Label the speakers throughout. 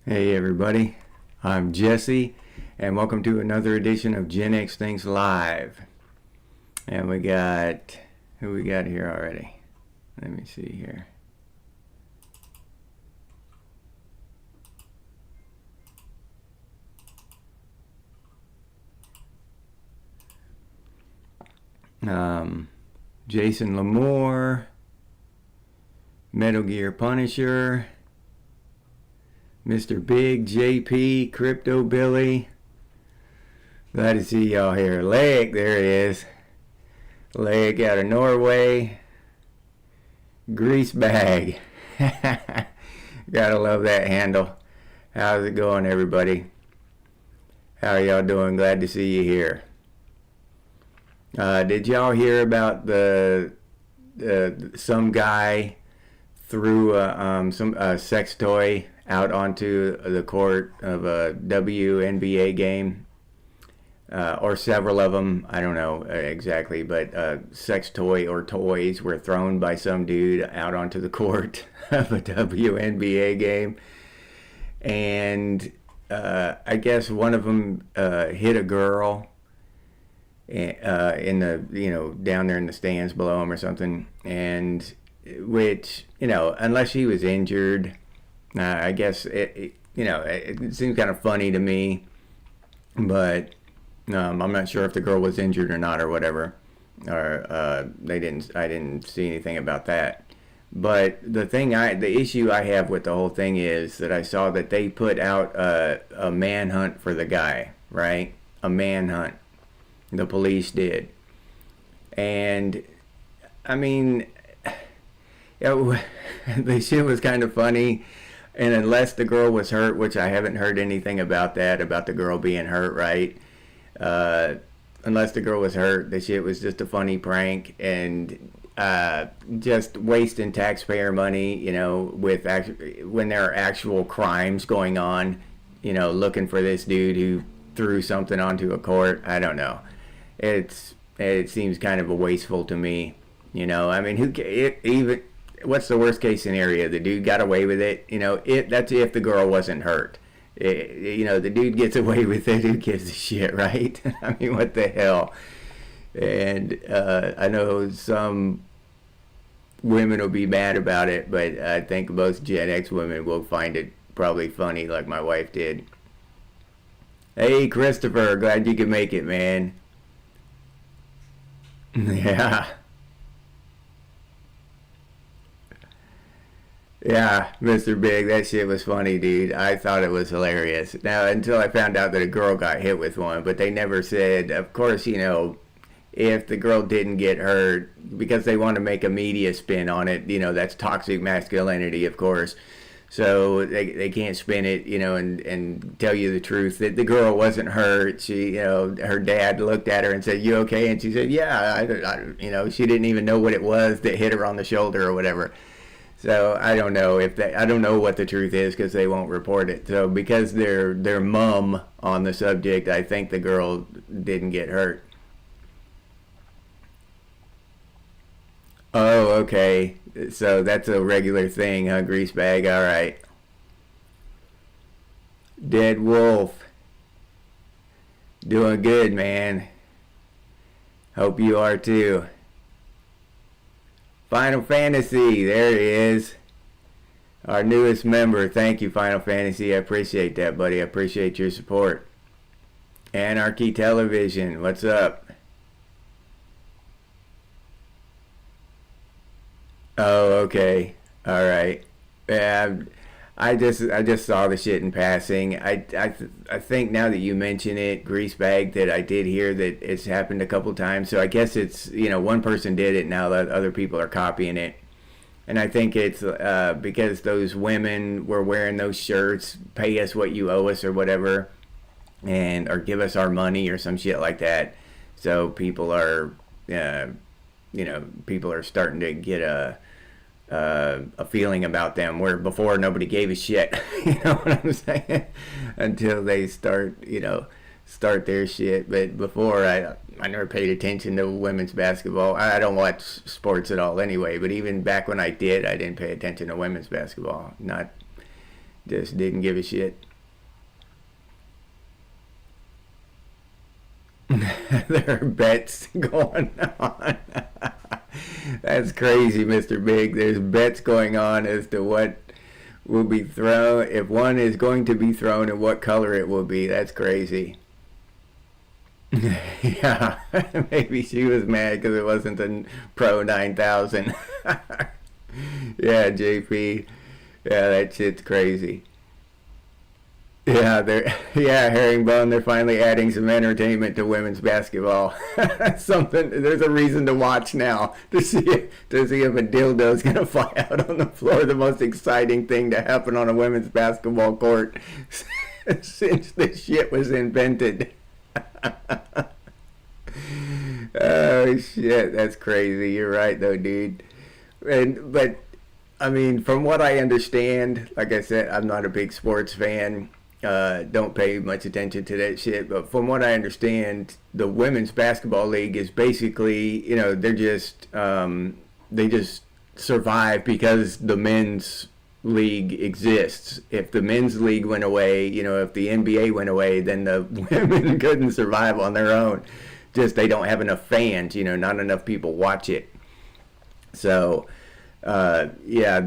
Speaker 1: Hey everybody, I'm Jesse, and welcome to another edition of Gen X Things Live. And we got, who we got here already? Let me see here. Jason Lamore, Metal Gear Punisher, Mr. Big, JP, Crypto Billy. Glad to see y'all here. Leg, there it is. Leg out of Norway. Grease Bag. Gotta love that handle. How's it going, everybody? How are y'all doing? Glad to see you here. Did y'all hear about some guy threw some sex toy out onto the court of a WNBA game, or several of them? I don't know exactly, but sex toy or toys were thrown by some dude out onto the court of a WNBA game, and I guess one of them hit a girl in the, down there in the stands below him or something, and which, unless she was injured, I guess it seems kind of funny to me, but I'm not sure if the girl was injured or not or whatever, or I didn't see anything about that. But the issue I have with the whole thing is that I saw that they put out a manhunt for the guy, right? A manhunt. The police did. And I mean, the shit was kind of funny. And unless the girl was hurt, which I haven't heard anything about that, about the girl being hurt, right? Unless the girl was hurt, the shit was just a funny prank and just wasting taxpayer money, when there are actual crimes going on, looking for this dude who threw something onto a court. I don't know. It seems kind of wasteful to me, I mean, even what's the worst case scenario? The dude got away with it, that's if the girl wasn't hurt. The dude gets away with it, who gives a shit, right? I mean, what the hell? And I know some women will be mad about it, but I think most Gen X women will find it probably funny, like my wife did. Hey, Christopher, glad you could make it, man. Yeah. Yeah, Mr. Big, that shit was funny, dude. I thought it was hilarious. Now, until I found out that a girl got hit with one, but they never said, of course, if the girl didn't get hurt, because they want to make a media spin on it, that's toxic masculinity, of course. So they can't spin it, and tell you the truth that the girl wasn't hurt. She, her dad looked at her and said, "You okay?" And she said, "Yeah." She didn't even know what it was that hit her on the shoulder or whatever. So I don't know I don't know what the truth is because they won't report it. So because they're mum on the subject, I think the girl didn't get hurt. Oh, okay. So that's a regular thing, huh, Grease Bag? All right. Dead Wolf. Doing good, man. Hope you are too. Final Fantasy, there he is. Our newest member. Thank you, Final Fantasy. I appreciate that, buddy. I appreciate your support. Anarchy Television, what's up? Oh, okay. All right. Yeah, I just saw the shit in passing. I think now that you mention it, Greasebag, that I did hear that it's happened a couple times. So I guess it's, one person did it, now that other people are copying it. And I think it's because those women were wearing those shirts, "Pay us what you owe us" or whatever, or "Give us our money" or some shit like that. So people are people are starting to get a feeling about them where before nobody gave a shit. You know what I'm saying? Until they start their shit. But before, I never paid attention to women's basketball. I don't watch sports at all anyway, but even back when I did, I didn't pay attention to women's basketball. Not Just didn't give a shit. There are bets going on. That's crazy, Mr. Big. There's bets going on as to what will be thrown, if one is going to be thrown, and what color it will be. That's crazy. Yeah, maybe she was mad because it wasn't the Pro 9000. Yeah, JP. Yeah, that shit's crazy. Yeah, yeah, Herringbone, they're finally adding some entertainment to women's basketball. Something, there's a reason to watch now to see if a dildo's gonna fly out on the floor. The most exciting thing to happen on a women's basketball court since this shit was invented. Oh shit, that's crazy. You're right though, dude. But I mean, from what I understand, like I said, I'm not a big sports fan. Don't pay much attention to that shit. But from what I understand, the women's basketball league is basically, they just survive because the men's league exists. If the men's league went away, if the NBA went away, then the women couldn't survive on their own. Just they don't have enough fans, not enough people watch it. So, yeah,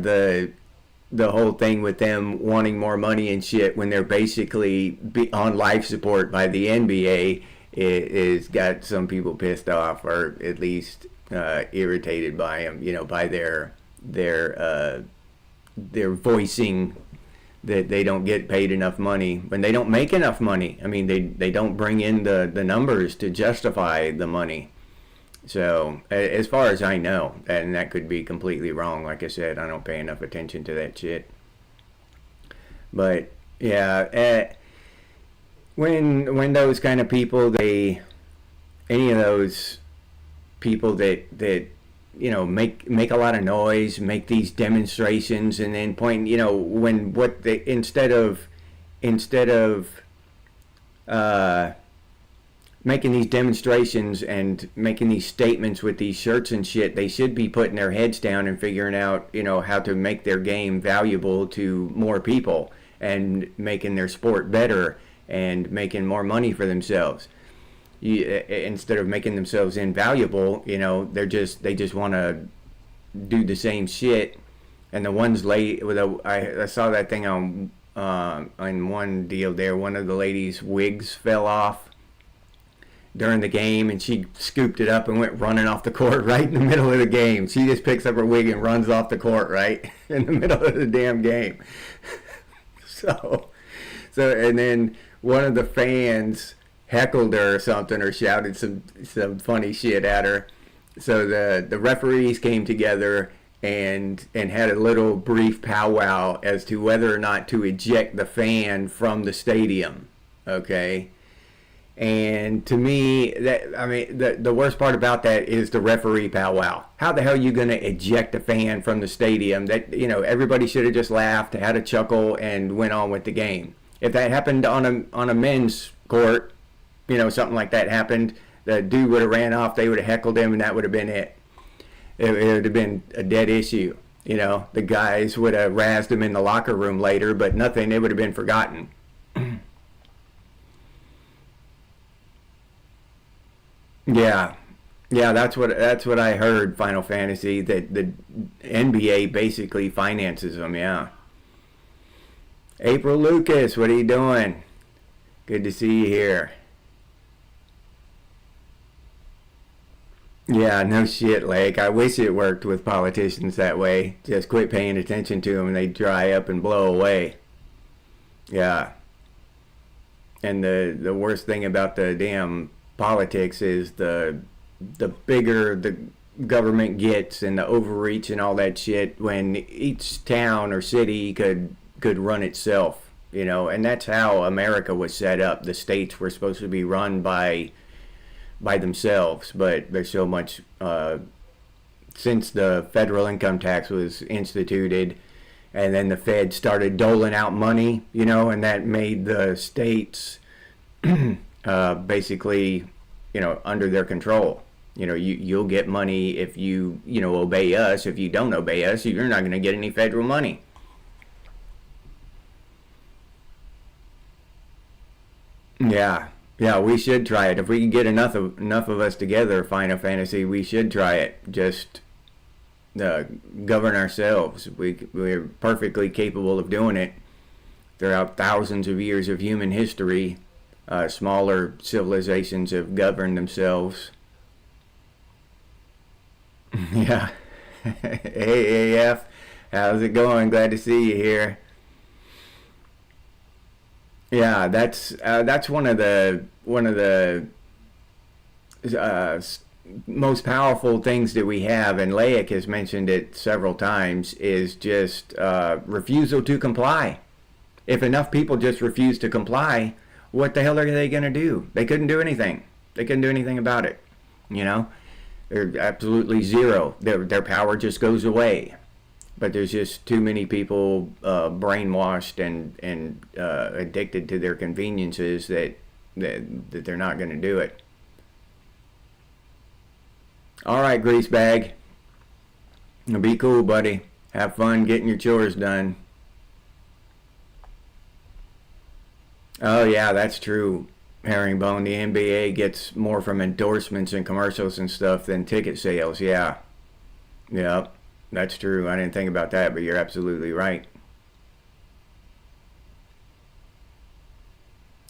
Speaker 1: the whole thing with them wanting more money and shit when they're basically on life support by the NBA is got some people pissed off, or at least irritated by them, by their voicing that they don't get paid enough money when they don't make enough money. I mean, they don't bring in the numbers to justify the money. So, as far as I know, and that could be completely wrong, like I said, I don't pay enough attention to that shit. But, yeah, when those kind of people, any of those people that make a lot of noise, make these demonstrations, and then point, when what they, instead of making these demonstrations and making these statements with these shirts and shit, they should be putting their heads down and figuring out, how to make their game valuable to more people and making their sport better and making more money for themselves. Instead of making themselves invaluable, they just want to do the same shit. And the ones I saw that thing on one deal there. One of the ladies' wigs fell off during the game, and she scooped it up and went running off the court right in the middle of the game. She just picks up her wig and runs off the court right in the middle of the damn game. So and then one of the fans heckled her or something, or shouted some funny shit at her. So the referees came together and had a little brief powwow as to whether or not to eject the fan from the stadium. Okay. And to me, the worst part about that is the referee powwow. How the hell are you going to eject a fan from the stadium? That, everybody should have just laughed, had a chuckle, and went on with the game. If that happened on a men's court, something like that happened, the dude would have ran off, they would have heckled him, and that would have been it. It would have been a dead issue. The guys would have razzed him in the locker room later, but nothing, it would have been forgotten. Yeah, that's what I heard. Final Fantasy, that the NBA basically finances them. Yeah. April Lucas, what are you doing? Good to see you here. Yeah, no shit, Lake. I wish it worked with politicians that way. Just quit paying attention to them and they dry up and blow away. Yeah. And the worst thing about the damn politics is the bigger the government gets and the overreach and all that shit, when each town or city could run itself, and that's how America was set up. The states were supposed to be run by themselves, but there's so much since the federal income tax was instituted, and then the Fed started doling out money, and that made the states basically, under their control. You'll get money if you obey us. If you don't obey us, you're not going to get any federal money. Yeah, yeah, we should try it. If we can get enough of us together, Final Fantasy, we should try it. Just uh, govern ourselves. We're perfectly capable of doing it. Throughout thousands of years of human history, smaller civilizations have governed themselves. Yeah. Hey AF, how's it going? Glad to see you here. Yeah, that's one of the uh, most powerful things that we have, and Laik has mentioned it several times, is just refusal to comply. If enough people just refuse to comply, what the hell are they going to do? They couldn't do anything. They couldn't do anything about it. You know, they're absolutely zero. Their power just goes away. But there's just too many people brainwashed and addicted to their conveniences that they're not going to do it. All right, grease bag. Be cool, buddy. Have fun getting your chores done. Oh yeah, that's true. Herringbone, the NBA gets more from endorsements and commercials and stuff than ticket sales. Yeah, yep, that's true. I didn't think about that, but you're absolutely right.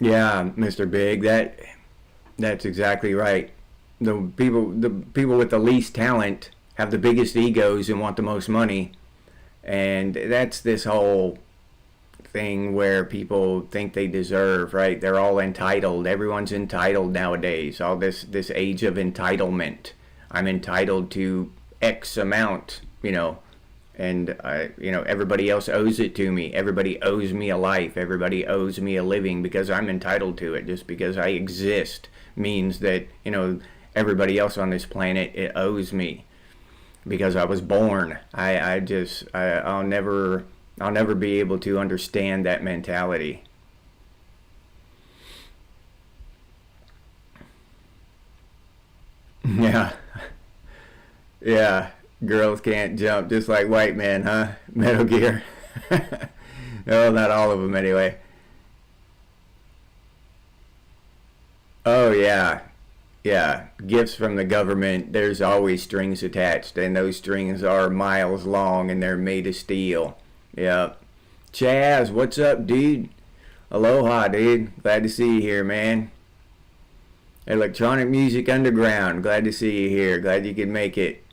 Speaker 1: Yeah, Mr. Big, that's exactly right. The people with the least talent have the biggest egos and want the most money, and that's this whole thing where people think they deserve, right? They're all entitled. Everyone's entitled nowadays. All this age of entitlement. I'm entitled to X amount, and everybody else owes it to me. Everybody owes me a life. Everybody owes me a living because I'm entitled to it. Just because I exist means that, everybody else on this planet, it owes me because I was born. I'll never be able to understand that mentality. Yeah, yeah. Girls can't jump just like white men, huh? Metal Gear. No, not all of them anyway. Oh yeah, yeah. Gifts from the government. There's always strings attached, and those strings are miles long, and they're made of steel. Yep. Chaz, what's up, dude? Aloha, dude. Glad to see you here, man. Electronic Music Underground. Glad to see you here. Glad you could make it.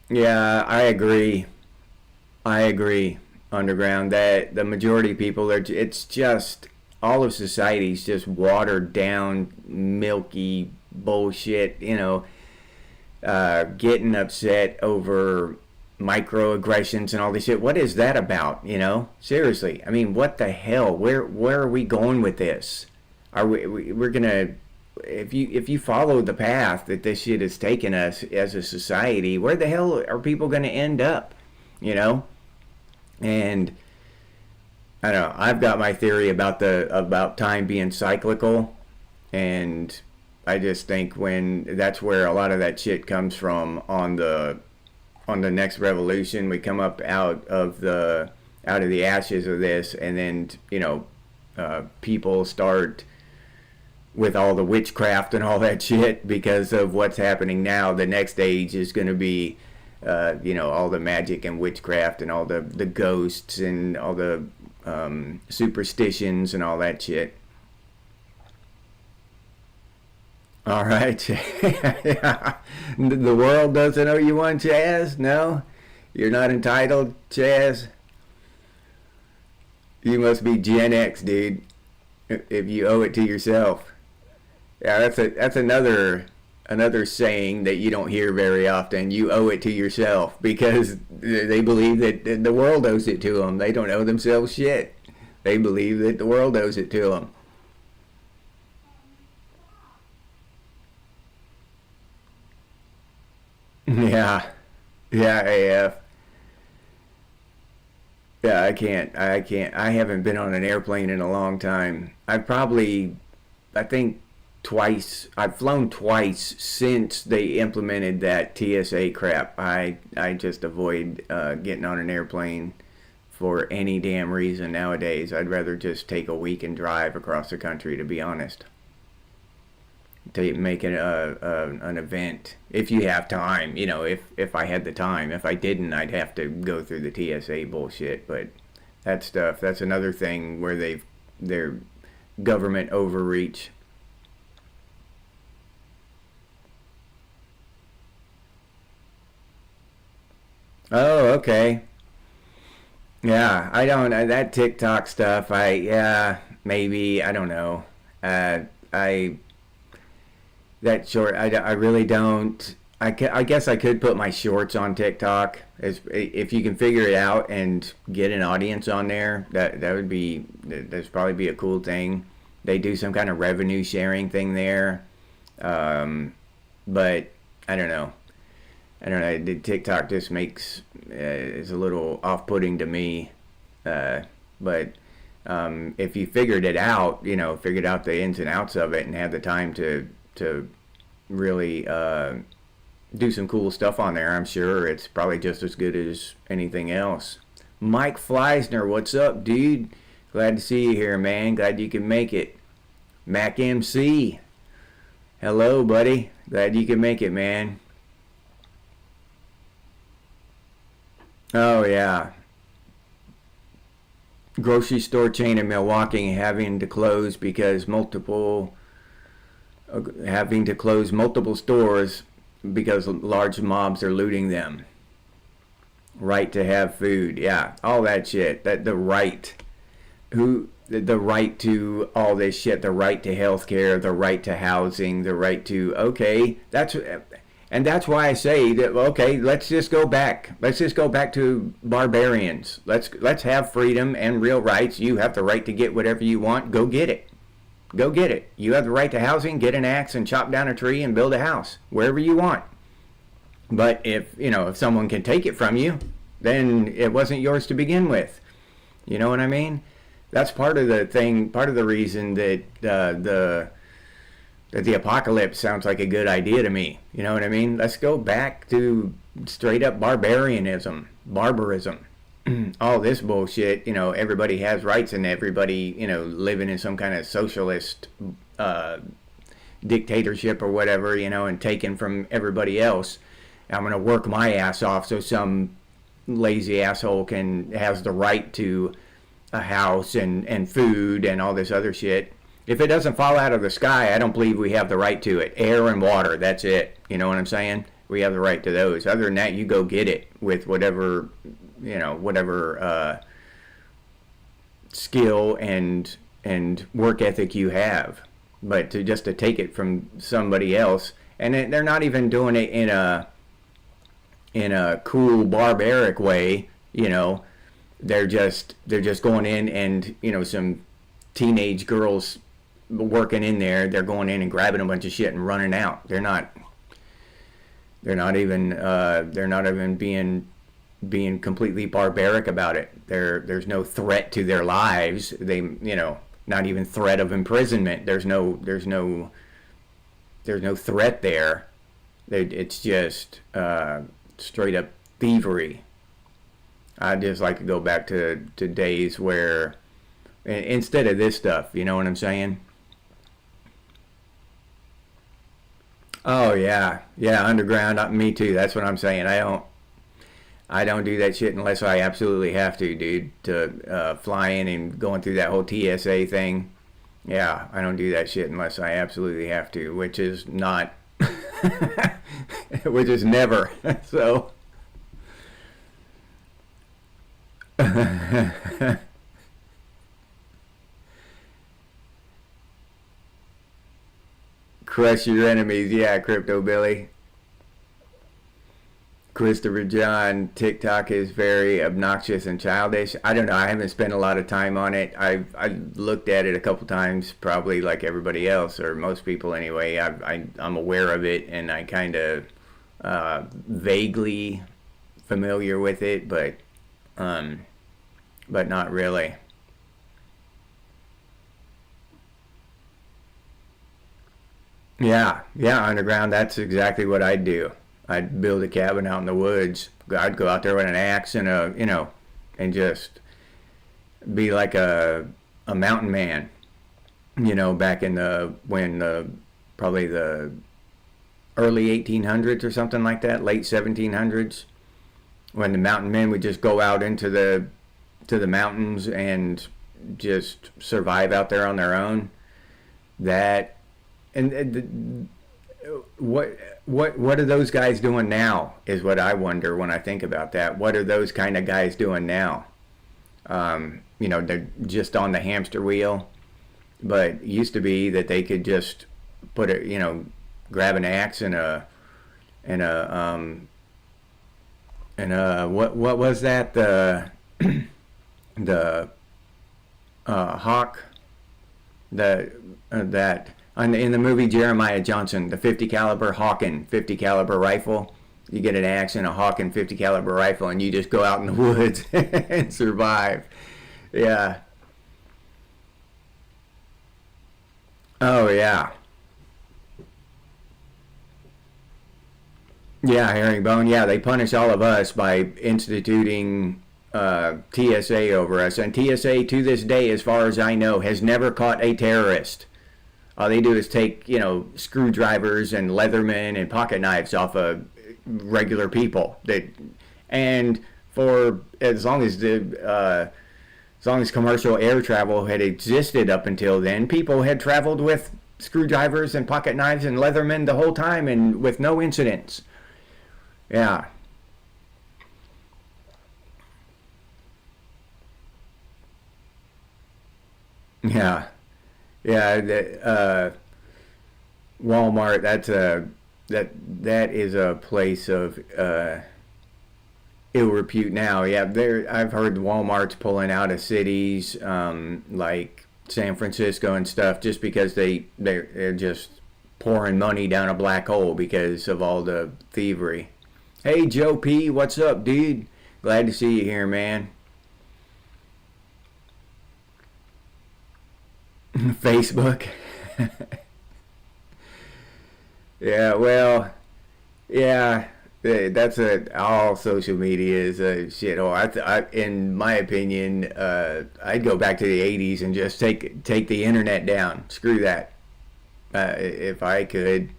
Speaker 1: Yeah, I agree. I agree. Underground. That the majority of people are. It's just all of society's just watered down, milky bullshit. Getting upset over microaggressions and all this shit. What is that about? Seriously. I mean, what the hell? Where are we going with this? Are we're gonna if you follow the path that this shit has taken us as a society, where the hell are people gonna end up? You know? And I don't know. I've got my theory about time being cyclical, and I just think when that's where a lot of that shit comes from on the next revolution. We come up out of the ashes of this, and then people start with all the witchcraft and all that shit because of what's happening now. The next age is going to be all the magic and witchcraft and all the ghosts and all the superstitions and all that shit. All right. Yeah. The world doesn't owe you one, Chaz? No? You're not entitled, Chaz? You must be Gen X, dude, if you owe it to yourself. Yeah, that's another saying that you don't hear very often. You owe it to yourself because they believe that the world owes it to them. They don't owe themselves shit. They believe that the world owes it to them. Yeah, yeah, AF. Yeah, I can't. I haven't been on an airplane in a long time. I think I've flown twice since they implemented that TSA crap. I just avoid getting on an airplane for any damn reason nowadays. I'd rather just take a week and drive across the country, to be honest. To make it an event, if you have time. You know, if I had the time. If I didn't, I'd have to go through the TSA bullshit. But that stuff, that's another thing where their government overreach. Oh, okay. Yeah, I don't that TikTok stuff. Yeah, maybe, I don't know. I that short. I really don't. I guess I could put my shorts on TikTok. If you can figure it out and get an audience on there, that would be that's probably be a cool thing. They do some kind of revenue sharing thing there, but I don't know. I don't know. The TikTok just makes is a little off-putting to me. But if you figured it out, figured out the ins and outs of it, and had the time to really do some cool stuff on there, I'm sure it's probably just as good as anything else. Mike Fleisner, what's up, dude? Glad to see you here, man. Glad you can make it. Mac MC, hello, buddy. Glad you can make it, man. Oh yeah, grocery store chain in Milwaukee having to close because having to close multiple stores because large mobs are looting them. Right to have food, yeah, all that shit. That the right, the right to all this shit, the right to health care, the right to housing, the right to that's why I say that, okay, let's just go back. Let's just go back to barbarians. Let's have freedom and real rights. You have the right to get whatever you want. Go get it. Go get it. You have the right to housing. Get an axe and chop down a tree and build a house wherever you want. But if someone can take it from you, then it wasn't yours to begin with. You know what I mean? That's part of the thing. Part of the reason that the apocalypse sounds like a good idea to me. You know what I mean? Let's go back to straight up barbarism. All this bullshit, everybody has rights and everybody, living in some kind of socialist dictatorship or whatever, and taken from everybody else. I'm going to work my ass off so some lazy asshole has the right to a house and food and all this other shit. If it doesn't fall out of the sky, I don't believe we have the right to it. Air and water, that's it. You know what I'm saying? We have the right to those. Other than that, you go get it with whatever, skill and work ethic you have. But to take it from somebody else, and they're not even doing it in a cool barbaric way, they're just going in and some teenage girls working in there, they're going in and grabbing a bunch of shit and running out. They're not even being completely barbaric about it. There's no threat to their lives. They, not even threat of imprisonment. There's no threat there. It's just straight up thievery. I'd just like to go back to days where, instead of this stuff, you know what I'm saying? Oh yeah, underground. Me too. That's what I'm saying. I don't do that shit unless I absolutely have to, dude. To fly in and going through that whole TSA thing. Yeah, I don't do that shit unless I absolutely have to, which is not, which is never. So. Crush your enemies, yeah, Crypto Billy. Christopher John, TikTok is very obnoxious and childish. I don't know. I haven't spent a lot of time on it. I looked at it a couple times, probably like everybody else, or most people anyway. I'm aware of it, and I kind of vaguely familiar with it, but not really. Yeah, underground. That's exactly what I'd do. I'd build a cabin out in the woods. I'd go out there with an axe and and just be like a mountain man, back in probably the early 1800s or something like that, late 1700s, when the mountain men would just go out into the mountains and just survive out there on their own. That and what are those guys doing now is what I wonder when I think about that. What are those kind of guys doing now? They're just on the hamster wheel. But it used to be that they could just put grab an axe and what was that, the hawk, that in the movie Jeremiah Johnson, the 50 caliber Hawken 50 caliber rifle. You get an axe and a Hawken 50 caliber rifle, and you just go out in the woods and survive. Yeah. Oh yeah. Yeah, herringbone. Yeah, they punish all of us by instituting TSA over us, and TSA to this day, as far as I know, has never caught a terrorist. All they do is take, screwdrivers and Leathermen and pocket knives off of regular people. And for as long as commercial air travel had existed up until then, people had traveled with screwdrivers and pocket knives and Leathermen the whole time, and with no incidents. Yeah. Yeah. Yeah, Walmart. That is a place of ill repute now. Yeah, I've heard Walmart's pulling out of cities like San Francisco and stuff just because they're just pouring money down a black hole because of all the thievery. Hey Joe P, what's up, dude? Glad to see you here, man. Facebook. Yeah, well, yeah, that's all social media is a shithole. In my opinion, I'd go back to the '80s and just take the internet down. Screw that. If I could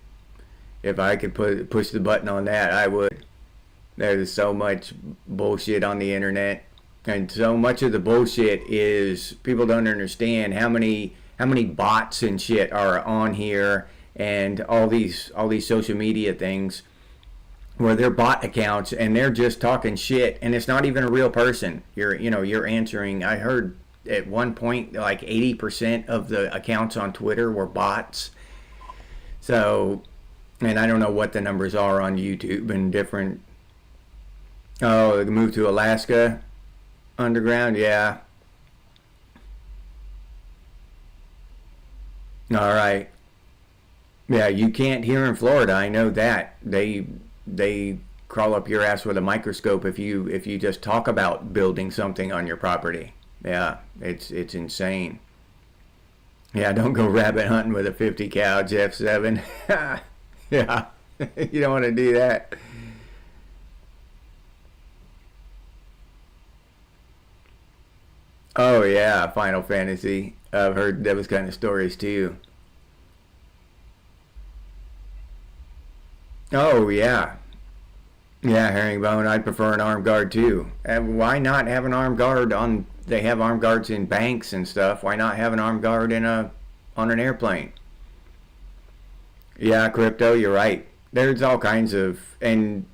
Speaker 1: push the button on that, I would. There's so much bullshit on the internet, and so much of the bullshit is people don't understand how many bots and shit are on here, and all these social media things where they're bot accounts and they're just talking shit, and it's not even a real person. You're answering. I heard at one point like 80% of the accounts on Twitter were bots. So, and I don't know what the numbers are on YouTube and different. Oh, they moved to Alaska underground. Yeah. All right. Yeah, you can't here in Florida. I know that. They crawl up your ass with a microscope if you just talk about building something on your property. Yeah, it's insane. Yeah, don't go rabbit hunting with a 50 cal Jeff 7. Yeah. You don't want to do that. Oh yeah, Final Fantasy. I've heard those kind of stories too. Oh yeah, yeah, herringbone. I'd prefer an armed guard too. And why not have an armed guard on? They have armed guards in banks and stuff. Why not have an armed guard on an airplane? Yeah, crypto. You're right. There's all kinds of and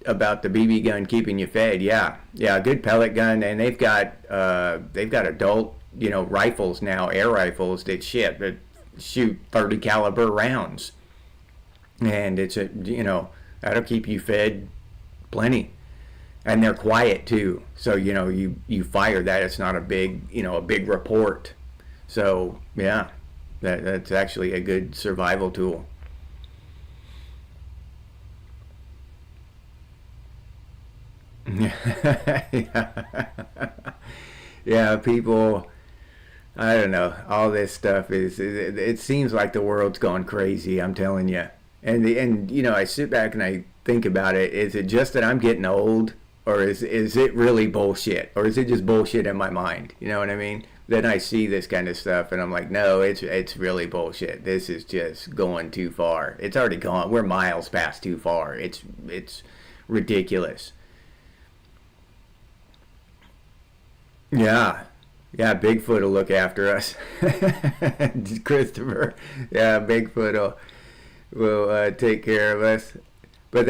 Speaker 1: about the BB gun keeping you fed. Yeah, yeah, a good pellet gun, and they've got adult rifles now, air rifles that shoot 30 caliber rounds, and that'll keep you fed plenty, and they're quiet too. So you fire that, it's not a big report. So yeah, that's actually a good survival tool. Yeah. Yeah, people, I don't know. All this stuff it seems like the world's gone crazy, I'm telling you. And I sit back and I think about it. Is it just that I'm getting old, or is it really bullshit, or is it just bullshit in my mind? You know what I mean? Then I see this kind of stuff and I'm like, no, it's really bullshit. This is just going too far. It's already gone. We're miles past too far. It's ridiculous. Yeah. Yeah, Bigfoot will look after us. Christopher. Yeah, Bigfoot will take care of us. But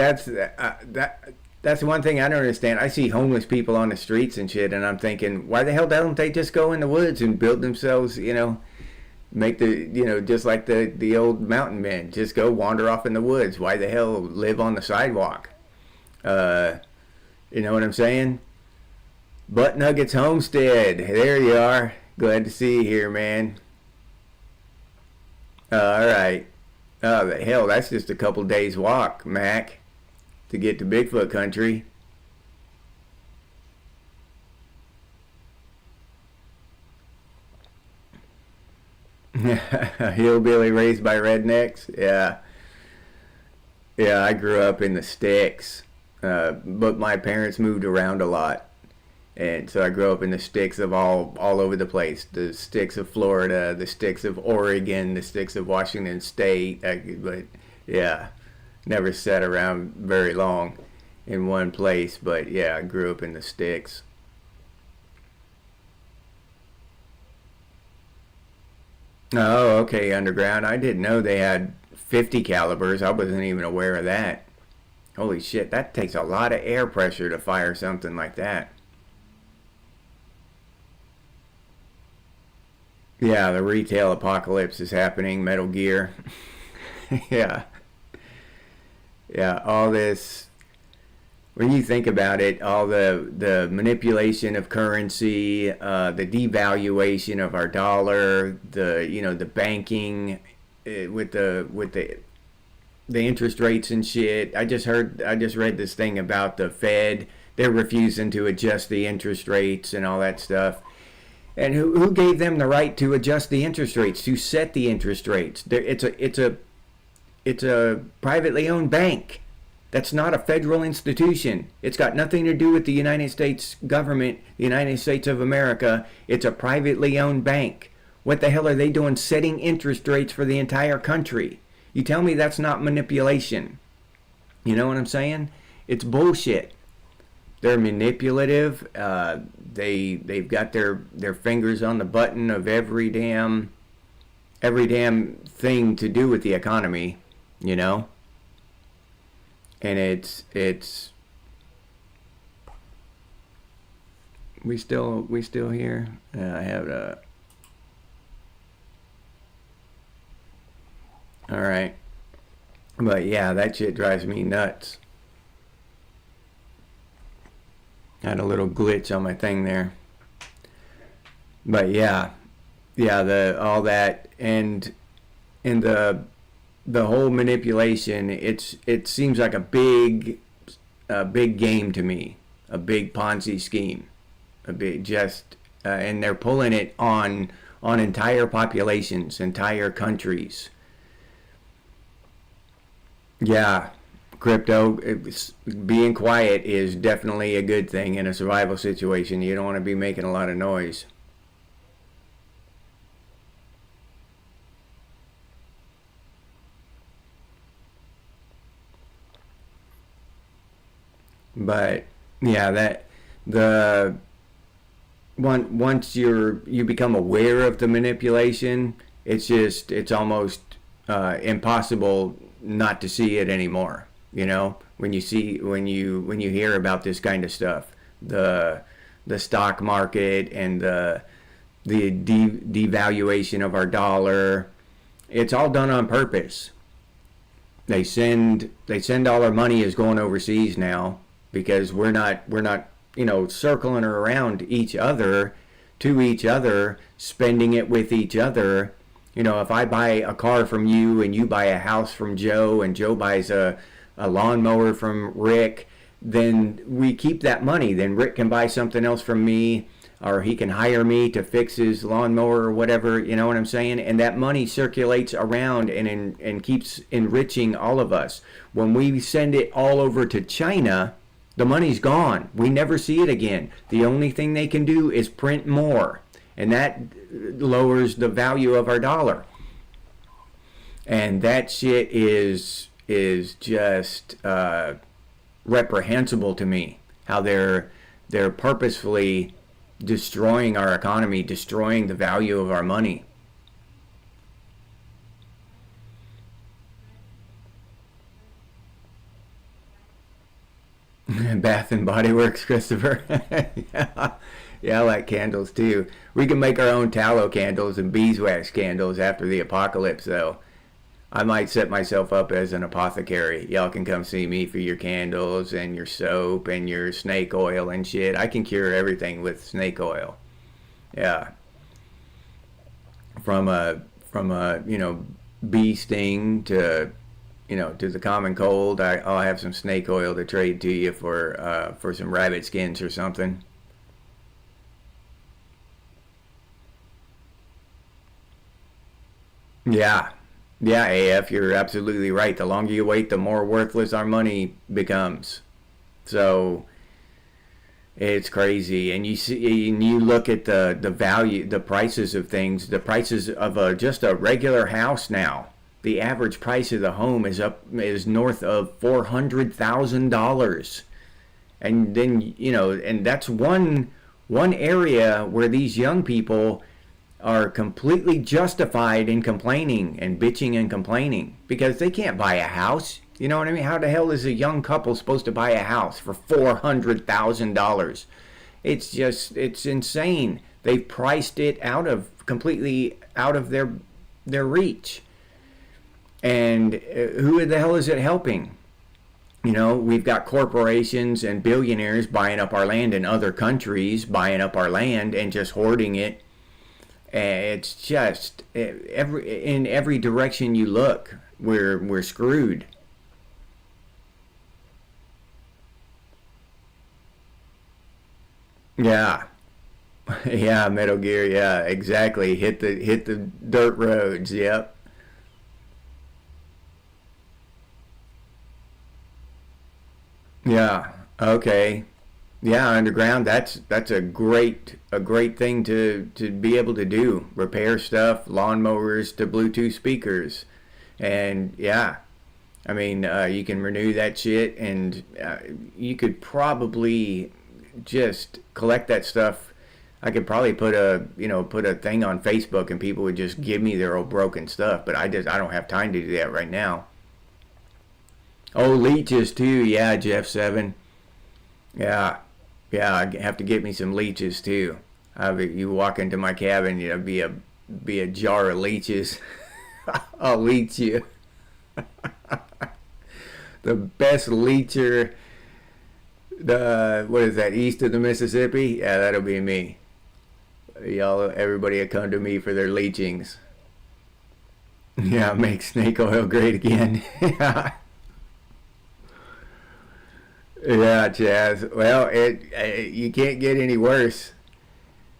Speaker 1: that's one thing I don't understand. I see homeless people on the streets and shit, and I'm thinking, why the hell don't they just go in the woods and build themselves, make just like the old mountain men, just go wander off in the woods. Why the hell live on the sidewalk? You know what I'm saying? Butt Nuggets Homestead. There you are. Glad to see you here, man. All right. Oh, the hell, that's just a couple days walk, Mac, to get to Bigfoot country. A hillbilly raised by rednecks. Yeah. Yeah, I grew up in the sticks, but my parents moved around a lot. And so I grew up in the sticks of all over the place. The sticks of Florida, the sticks of Oregon, the sticks of Washington State. But yeah, never sat around very long in one place. But yeah, I grew up in the sticks. Oh, okay, underground. I didn't know they had 50 calibers. I wasn't even aware of that. Holy shit, that takes a lot of air pressure to fire something like that. Yeah, the retail apocalypse is happening. Metal Gear. Yeah, yeah. All this. When you think about it, all the manipulation of currency, the devaluation of our dollar, the banking, with the interest rates and shit. I just read this thing about the Fed. They're refusing to adjust the interest rates and all that stuff. And who gave them the right to adjust the interest rates, to set the interest rates? It's a privately owned bank. That's not a federal institution. It's got nothing to do with the United States government, the United States of America. It's a privately owned bank. What the hell are they doing setting interest rates for the entire country? You tell me that's not manipulation. You know what I'm saying? It's bullshit. They're manipulative. They've got their fingers on the button of every damn thing to do with the economy, you know. And it's we still here. I have all right, but yeah, that shit drives me nuts. Had a little glitch on my thing there. But yeah, the all that and the whole manipulation. It seems like a big game to me, a big Ponzi scheme, a big and they're pulling it on entire populations, entire countries. Yeah. Crypto, being quiet is definitely a good thing in a survival situation. You don't want to be making a lot of noise. But yeah, that the once you become aware of the manipulation, it's almost impossible not to see it anymore. You know, when you hear about this kind of stuff, the stock market and the devaluation of our dollar, it's all done on purpose. They send all our money is going overseas now because we're not circling around each other, to each other, spending it with each other. If I buy a car from you and you buy a house from Joe and Joe buys a lawnmower from Rick, then we keep that money. Then Rick can buy something else from me, or he can hire me to fix his lawnmower or whatever, you know what I'm saying? And that money circulates around and keeps enriching all of us. When we send it all over to China, The money's gone. We never see it again. The only thing they can do is print more, and that lowers the value of our dollar. And that shit is just reprehensible to me. How they're purposefully destroying our economy, destroying the value of our money. Bath and Body Works, Christopher. Yeah. Yeah, I like candles too. We can make our own tallow candles and beeswax candles after the apocalypse, though. I might set myself up as an apothecary. Y'all can come see me for your candles and your soap and your snake oil and shit. I can cure everything with snake oil. Yeah. From a bee sting to to the common cold. I'll have some snake oil to trade to you for some rabbit skins or something. Yeah. Yeah, AF, you're absolutely right. The longer you wait, the more worthless our money becomes. So it's crazy, and you see, and you look at the value, the prices of things, the prices of just a regular house now. The average price of the home is north of $400,000, and then and that's one area where these young people are completely justified in complaining and bitching and complaining because they can't buy a house. You know what I mean? How the hell is a young couple supposed to buy a house for $400,000? It's insane. They've priced it completely out of their reach. And who the hell is it helping? We've got corporations and billionaires buying up our land in other countries, buying up our land and just hoarding it. It's just in every direction you look, we're screwed. Yeah, yeah, Metal Gear. Yeah, exactly. Hit the dirt roads. Yep. Yeah. Okay. Yeah, underground. That's a great thing to be able to do. Repair stuff, lawnmowers to Bluetooth speakers, and yeah, I mean you can renew that shit, and you could probably just collect that stuff. I could probably put a thing on Facebook, and people would just give me their old broken stuff. But I don't have time to do that right now. Oh, leeches too. Yeah, Jeff 7. Yeah. Yeah, I have to get me some leeches too. You walk into my cabin, be a jar of leeches. I'll leech you. The best leecher, what is that, east of the Mississippi? Yeah, that'll be me. Everybody will come to me for their leechings. Yeah, make snake oil great again. Yeah. Yeah, Chaz. Well, you can't get any worse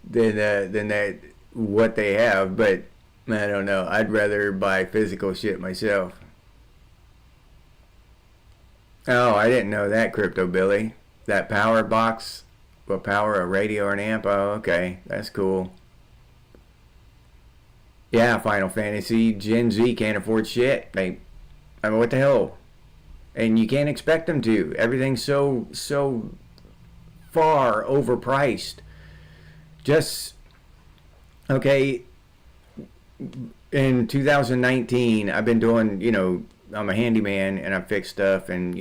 Speaker 1: than that what they have, but I don't know. I'd rather buy physical shit myself. Oh, I didn't know that, Crypto Billy. That power box will power a radio or an amp. Oh, okay, that's cool. Yeah, Final Fantasy Gen Z can't afford shit. I mean, what the hell? And you can't expect them to. Everything's so far overpriced. Just okay. In 2019, I've been doing. I'm a handyman and I fix stuff and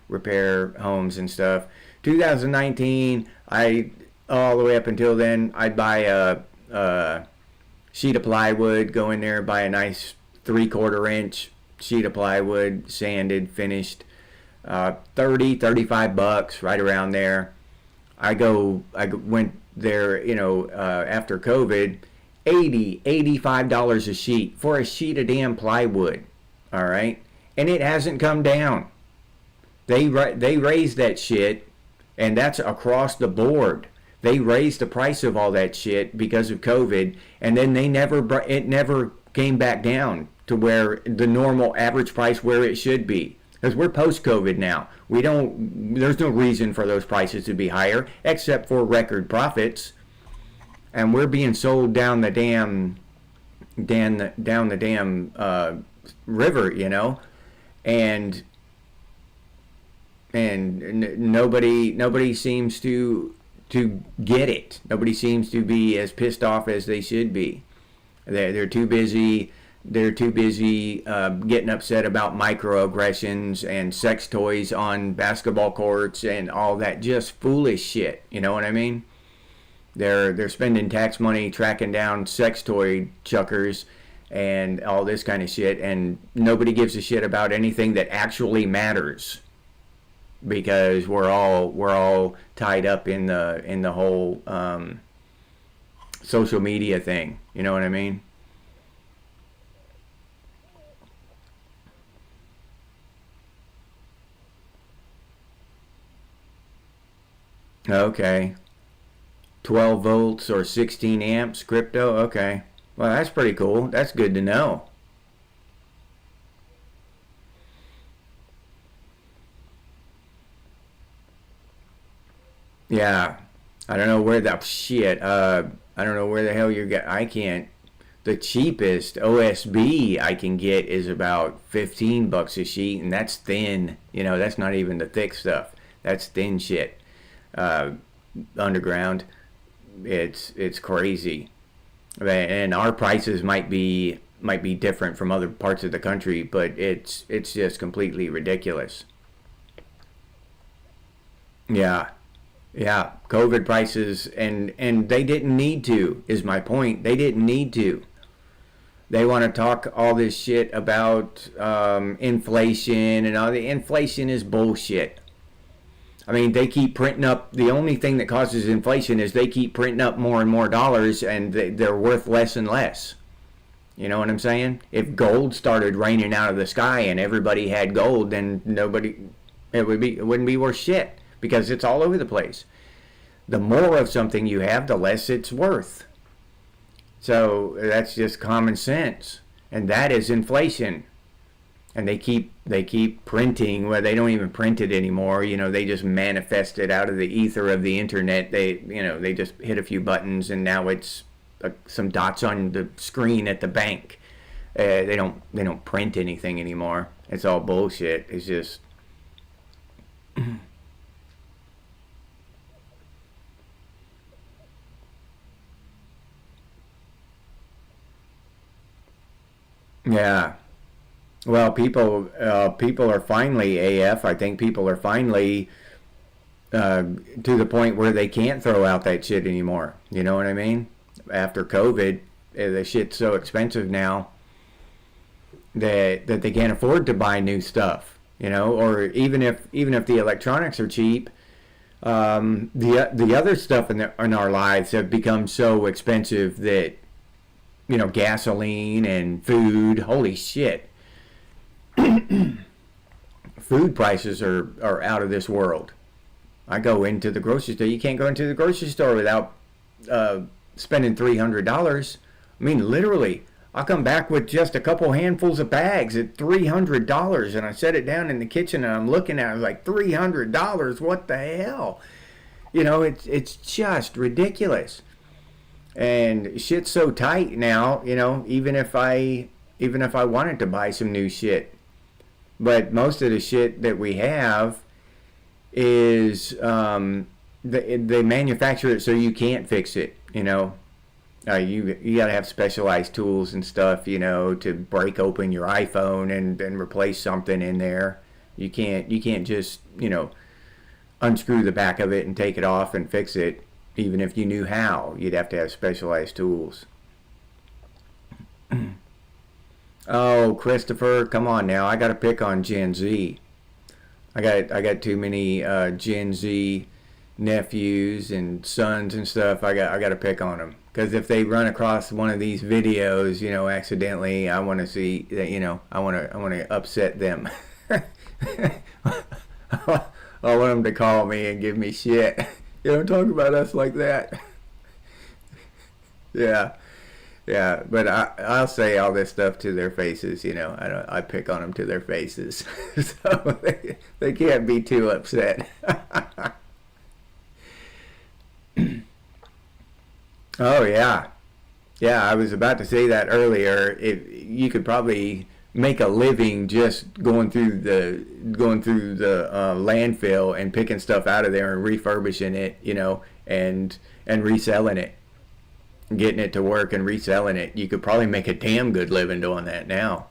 Speaker 1: repair homes and stuff. 2019, I all the way up until then, I'd buy a sheet of plywood, go in there, buy a nice 3/4 inch sheet of plywood, sanded, finished, 35 bucks, right around there. I went there, after COVID, 80, $85 a sheet for a sheet of damn plywood. All right. And it hasn't come down. They raised that shit, and that's across the board. They raised the price of all that shit because of COVID, and then it never came back down to where the normal average price where it should be. Because we're post-COVID now. There's no reason for those prices to be higher except for record profits. And we're being sold down the damn river, and nobody seems to get it. Nobody seems to be as pissed off as they should be. They're too busy. They're too busy getting upset about microaggressions and sex toys on basketball courts and all that just foolish shit. You know what I mean? They're spending tax money tracking down sex toy chuckers and all this kind of shit, and nobody gives a shit about anything that actually matters, because we're all tied up in the whole social media thing. You know what I mean? Okay. 12 volts or 16 amps crypto. Okay. Well, that's pretty cool. That's good to know. Yeah. I don't know where the shit. I don't know where the hell you're get. I can't. The cheapest OSB I can get is about $15 a sheet, and that's thin. That's not even the thick stuff. That's thin shit. Uh, Underground. It's crazy, and our prices might be different from other parts of the country, but it's just completely ridiculous. Yeah, yeah. COVID prices, and they didn't need to. Is my point? They didn't need to. They want to talk all this shit about inflation, and all the inflation is bullshit. I mean, they keep printing up. The only thing that causes inflation is they keep printing up more and more dollars, and they're worth less and less. You know what I'm saying? If gold started raining out of the sky and everybody had gold, then it wouldn't be worth shit, because it's all over the place. The more of something you have, the less it's worth. So that's just common sense, and that is inflation. And they keep printing. Well, they don't even print it anymore. They just manifest it out of the ether of the internet. They just hit a few buttons, and now it's some dots on the screen at the bank. They don't print anything anymore. It's all bullshit. It's just yeah. Well, people are finally AF. I think people are finally to the point where they can't throw out that shit anymore. You know what I mean? After COVID, the shit's so expensive now that they can't afford to buy new stuff. Or even if the electronics are cheap, the other stuff in our lives have become so expensive that gasoline and food. Holy shit. Food prices are out of this world. I go into the grocery store. You can't go into the grocery store without spending $300. I mean, literally. I'll come back with just a couple handfuls of bags at $300, and I set it down in the kitchen, and I'm looking at it, like, $300. What the hell? It's just ridiculous. And shit's so tight now. Even if I wanted to buy some new shit. But most of the shit that we have is they manufacture it so you can't fix it. You got to have specialized tools and stuff, to break open your iPhone and replace something in there. You can't just unscrew the back of it and take it off and fix it. Even if you knew how, you'd have to have specialized tools. Oh, Christopher, come on now. I got to pick on Gen Z. I got too many Gen Z nephews and sons and stuff. I got to pick on them, because if they run across one of these videos, accidentally, I want to see that. I want to upset them. I want them to call me and give me shit. You don't talk about us like that. Yeah. Yeah, but I'll say all this stuff to their faces. I pick on them to their faces, so they can't be too upset. Oh yeah, yeah. I was about to say that earlier. If you could probably make a living just going through the landfill and picking stuff out of there and refurbishing it, and reselling it, getting it to work and reselling it. You could probably make a damn good living doing that now.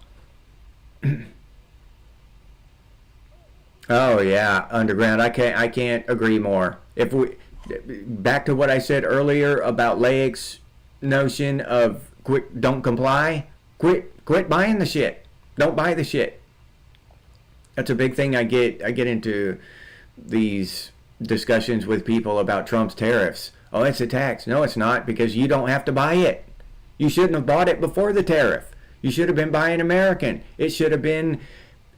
Speaker 1: Oh yeah, underground. I can't agree more. If we back to what I said earlier about Lake's notion of don't comply, quit buying the shit. Don't buy the shit. That's a big thing. I get into these discussions with people about Trump's tariffs. Oh, it's a tax. No, it's not, because you don't have to buy it. You shouldn't have bought it before the tariff. You should have been buying American. It should have been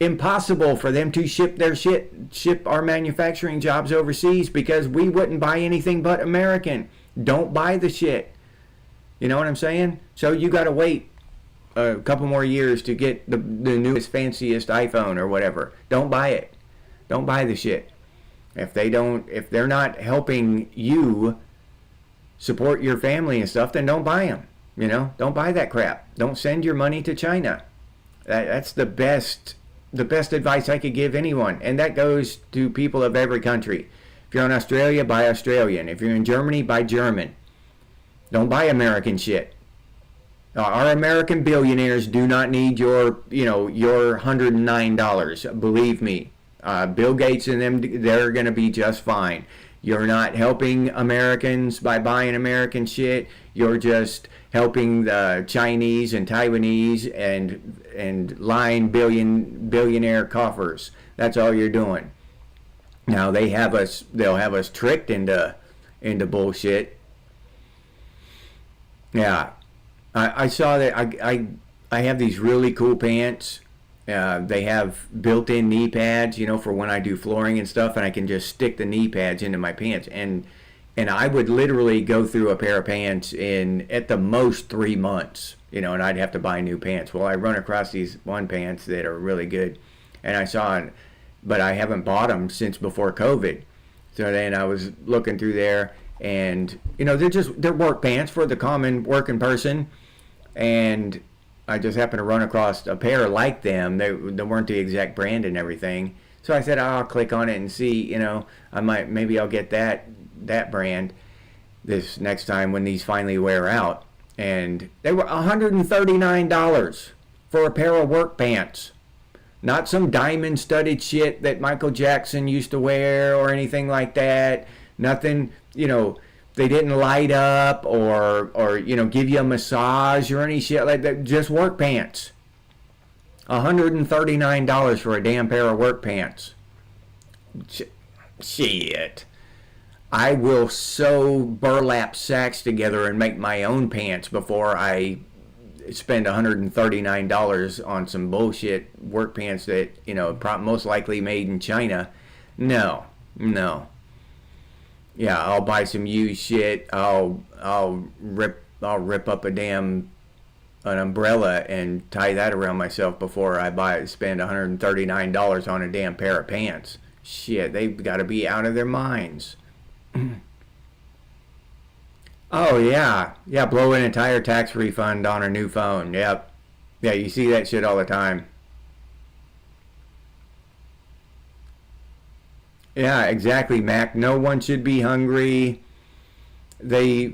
Speaker 1: impossible for them to ship our manufacturing jobs overseas, because we wouldn't buy anything but American. Don't buy the shit. You know what I'm saying? So you got to wait a couple more years to get the newest, fanciest iPhone or whatever. Don't buy it. Don't buy the shit. If they're not helping you support your family and stuff, then don't buy them. Don't buy that crap. Don't send your money to China. That's the best advice I could give anyone, and that goes to people of every country. If you're in Australia, buy Australian. If you're in Germany, buy German. Don't buy American shit. Our American billionaires do not need your $109. Believe me, Bill Gates and them, they're going to be just fine. You're not helping Americans by buying American shit. You're just helping the Chinese and Taiwanese and lying billionaire coffers. That's all you're doing. Now they'll have us tricked into bullshit. Yeah. I saw that I have these really cool pants. They have built-in knee pads, for when I do flooring and stuff, and I can just stick the knee pads into my pants. And I would literally go through a pair of pants in at the most 3 months, and I'd have to buy new pants. Well, I run across these one pants that are really good, and I saw it, but I haven't bought them since before COVID. So then I was looking through there, and they're work pants for the common working person. And I just happened to run across a pair like them. They weren't the exact brand and everything. So I said, I'll click on it and see, maybe I'll get that brand this next time when these finally wear out. And they were $139 for a pair of work pants. Not some diamond studded shit that Michael Jackson used to wear or anything like that. Nothing, they didn't light up or give you a massage or any shit like that. Just work pants. $139 for a damn pair of work pants. Shit. I will sew burlap sacks together and make my own pants before I spend $139 on some bullshit work pants that, most likely made in China. No. Yeah, I'll buy some used shit. I'll rip up an umbrella and tie that around myself before I spend $139 on a damn pair of pants. Shit, they've got to be out of their minds. Oh yeah, blow an entire tax refund on a new phone. Yep, yeah, you see that shit all the time. Yeah, exactly, Mac. No one should be hungry. They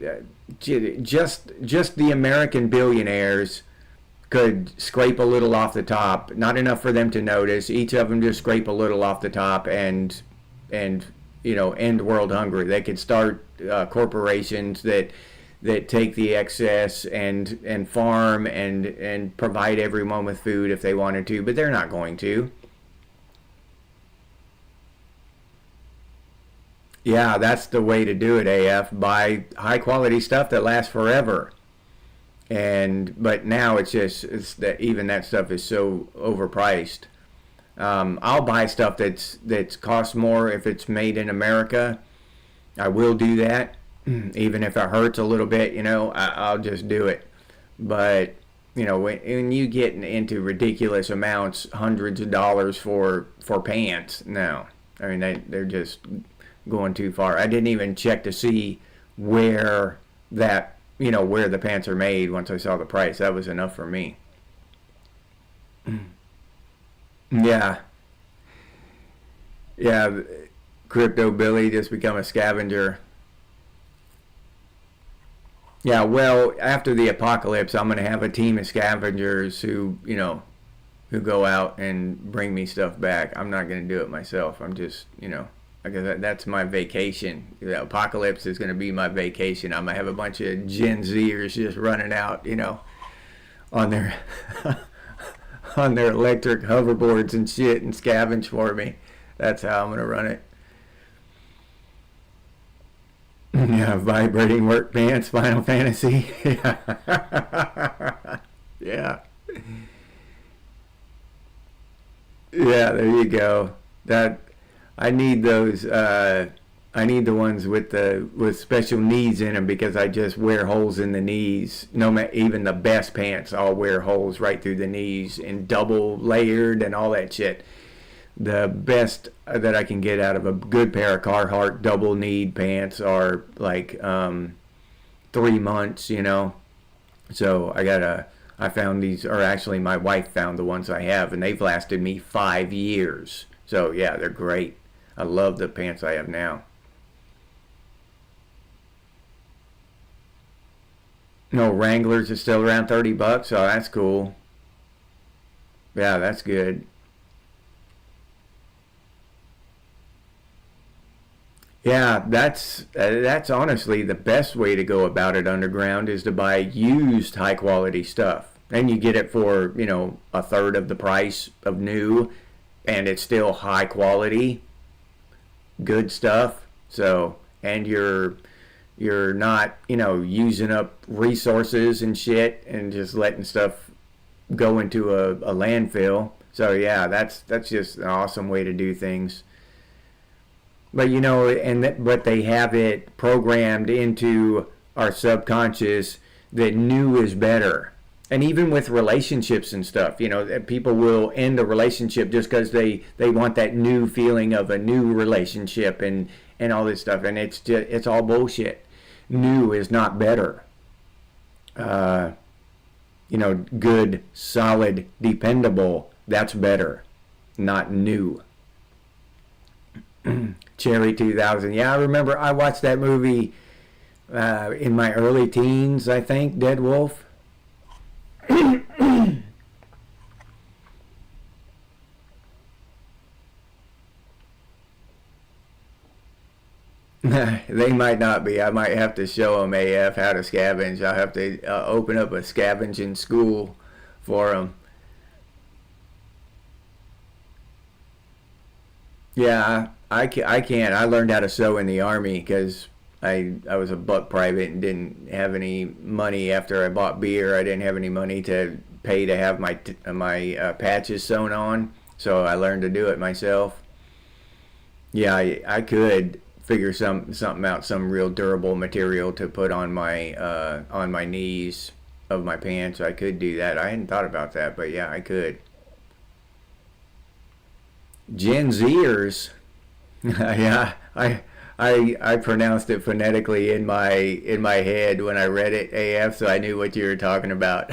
Speaker 1: just the American billionaires could scrape a little off the top. Not enough for them to notice. Each of them just scrape a little off the top and end world hunger. They could start corporations that take the excess and farm and provide everyone with food if they wanted to, but they're not going to. Yeah, that's the way to do it, AF. Buy high quality stuff that lasts forever. But now it's that even that stuff is so overpriced. I'll buy stuff that's costs more if it's made in America. I will do that, even if it hurts a little bit. I'll just do it. But when you get into ridiculous amounts, hundreds of dollars for pants, no. I mean, they're just going too far. I didn't even check to see where where the pants are made. Once I saw the price, that was enough for me. Yeah, yeah. Crypto Billy just become a scavenger. Yeah, well, after the apocalypse, I'm gonna have a team of scavengers who go out and bring me stuff back. I'm not gonna do it myself. I'm just, because that's my vacation. The apocalypse is gonna be my vacation. I'm gonna have a bunch of Gen Zers just running out, on their on their electric hoverboards and shit and scavenge for me. That's how I'm gonna run it. Yeah, vibrating work pants, Final Fantasy. Yeah. Yeah. Yeah, there you go. That I need those. I need the ones with special needs in them because I just wear holes in the knees. No, even the best pants, I'll wear holes right through the knees and double layered and all that shit. The best that I can get out of a good pair of Carhartt double kneed pants are like 3 months. So I found these, or actually my wife found the ones I have, and they've lasted me 5 years. So yeah, they're great. I love the pants I have now. No, Wranglers is still around $30. Oh, that's cool. Yeah, that's good. Yeah, that's honestly the best way to go about it underground is to buy used high quality stuff. And you get it for, a third of the price of new, and it's still high quality, good stuff. So, and you're not, using up resources and shit and just letting stuff go into a landfill. So yeah, that's just an awesome way to do things. But but they have it programmed into our subconscious that new is better. And even with relationships and stuff, people will end a relationship just because they want that new feeling of a new relationship and all this stuff. And it's all bullshit. New is not better. Uh, Good, solid, dependable, that's better, not new. Cherry 2000. Yeah, I remember I watched that movie in my early teens, I think, Dead Wolf. They might not be. I might have to show them AF how to scavenge. I'll have to open up a scavenging school for them. Yeah, I can't. I learned how to sew in the army because I was a buck private and didn't have any money after I bought beer. I didn't have any money to pay to have my patches sewn on, so I learned to do it myself. Yeah, I could figure something out, some real durable material to put on my knees of my pants. I could do that. I hadn't thought about that, but yeah, I could. Gen Zers. Yeah, I pronounced it phonetically in my head when I read it AF, so I knew what you were talking about.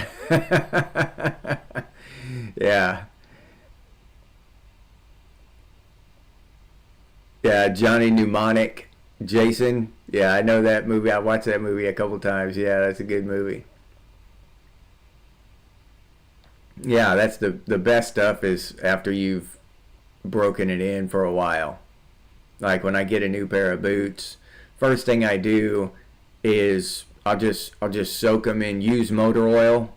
Speaker 1: Yeah, yeah, Johnny Mnemonic, Jason. Yeah, I know that movie. I watched that movie a couple times. Yeah, that's a good movie. Yeah, that's the best stuff is after you've broken it in for a while. Like when I get a new pair of boots, first thing I do is I'll just soak them in used motor oil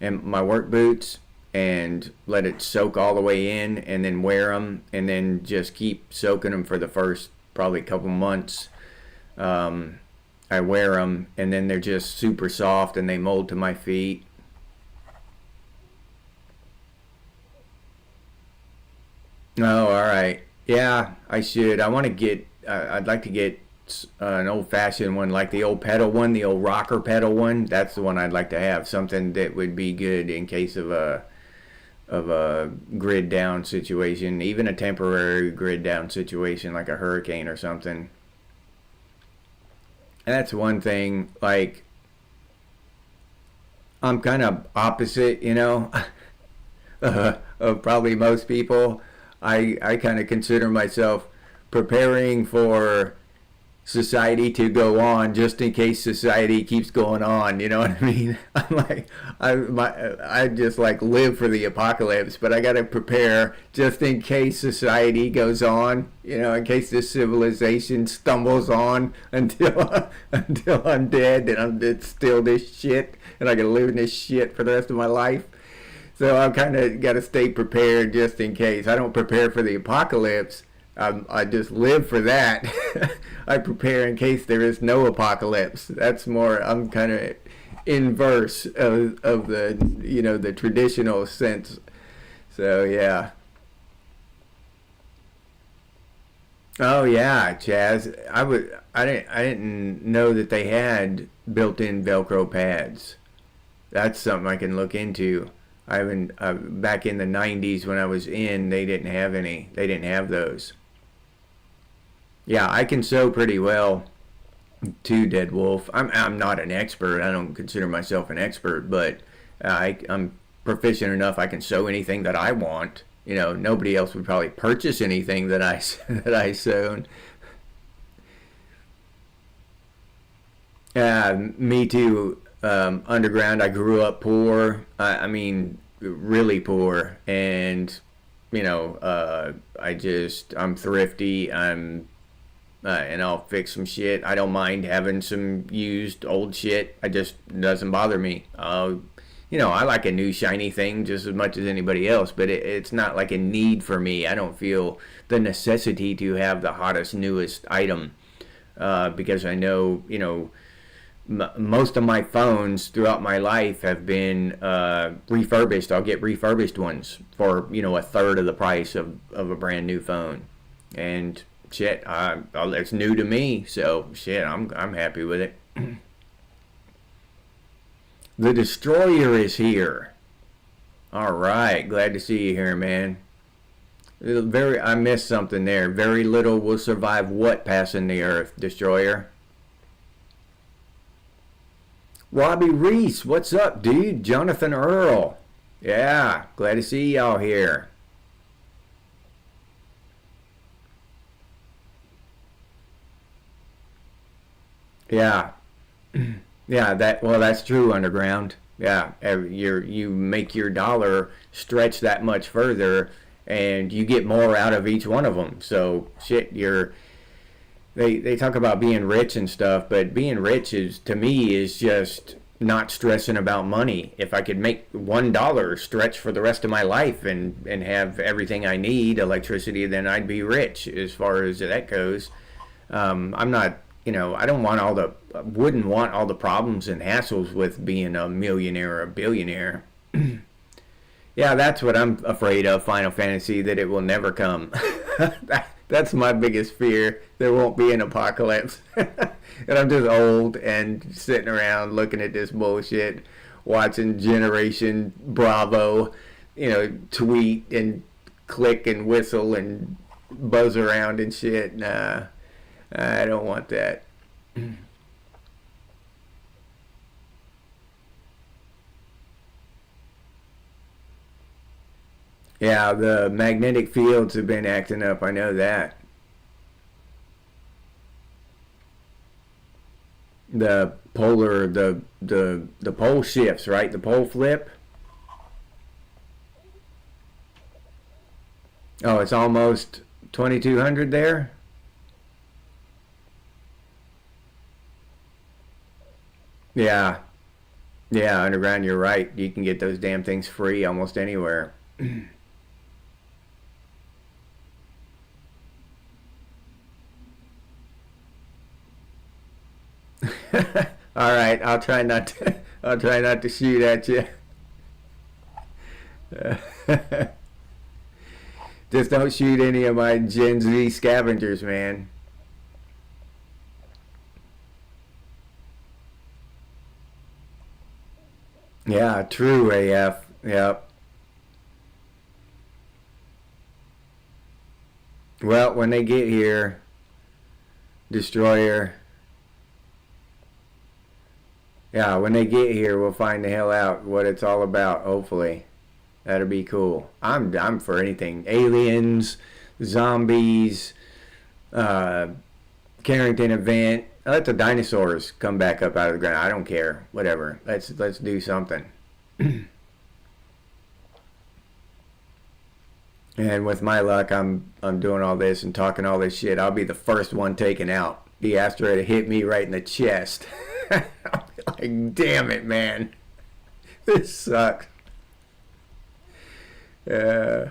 Speaker 1: and my work boots and let it soak all the way in and then wear them and then just keep soaking them for the first probably couple months. Um, I wear them and then they're just super soft and they mold to my feet. Oh, all right. Yeah, I should. I want to get. I'd like to get an old-fashioned one, like the old pedal one, the old rocker pedal one. That's the one I'd like to have. Something that would be good in case of a grid down situation, even a temporary grid down situation like a hurricane or something. And that's one thing. Like, I'm kind of opposite, you know, of probably most people. I kind of consider myself preparing for society to go on just in case society keeps going on, you know what I mean? I'm like, I just like live for the apocalypse, but I got to prepare just in case society goes on, you know, in case this civilization stumbles on until until I'm dead and it's still this shit and I can live in this shit for the rest of my life. So I've kind of got to stay prepared just in case. I don't prepare for the apocalypse. I just live for that. I prepare in case there is no apocalypse. That's more, I'm kind of inverse of the, you know, the traditional sense. So yeah. Oh yeah, Chaz. I didn't know that they had built-in Velcro pads. That's something I can look into. I haven't back in the 90s when I was in, they didn't have any. They didn't have those. Yeah, I can sew pretty well too, Dead Wolf. I'm not an expert. I don't consider myself an expert, but I'm proficient enough. I can sew anything that I want. You know, nobody else would probably purchase anything that I that I sewn. Me too. Underground, I grew up poor. I mean, really poor, and you know, I'm thrifty. And I'll fix some shit. I don't mind having some used old shit. It just doesn't bother me. You know, I like a new shiny thing just as much as anybody else, but it's not like a need for me. I don't feel the necessity to have the hottest, newest item because I know, you know, most of my phones throughout my life have been refurbished. I'll get refurbished ones for, you know, a third of the price of a brand new phone. And shit, it's new to me, so shit, I'm happy with it. The Destroyer is here. All right, glad to see you here, man. I missed something there. Very little will survive what passing the Earth, Destroyer? Robbie Reese, what's up, dude? Jonathan Earl. Yeah, glad to see y'all here. Yeah, yeah. That's true. Underground. Yeah, you make your dollar stretch that much further, and you get more out of each one of them. So shit, they talk about being rich and stuff, but being rich is to me is just not stressing about money. If I could make $1 stretch for the rest of my life and have everything I need, electricity, then I'd be rich as far as that goes. I'm not, you know, wouldn't want all the problems and hassles with being a millionaire or a billionaire. Yeah, that's what I'm afraid of, Final Fantasy, that it will never come. That's my biggest fear. There won't be an apocalypse. And I'm just old and sitting around looking at this bullshit, watching Generation Bravo, you know, tweet and click and whistle and buzz around and shit. Nah, I don't want that. Yeah, the magnetic fields have been acting up. I know that. The pole shifts, right? The pole flip. Oh, it's almost 2200 there. Yeah, yeah, underground. You're right. You can get those damn things free almost anywhere. All right, I'll try not to. I'll try not to shoot at you. Just don't shoot any of my Gen Z scavengers, man. Yeah, true AF. Yep. Well, when they get here, Destroyer. Yeah, when they get here, we'll find the hell out what it's all about. Hopefully, that'll be cool. I'm for anything. Aliens, zombies, uh, Carrington event. Let the dinosaurs come back up out of the ground. I don't care. Whatever. Let's do something. And with my luck, I'm doing all this and talking all this shit. I'll be the first one taken out. The asteroid will hit me right in the chest. I'll be like, damn it, man. This sucks. Uh,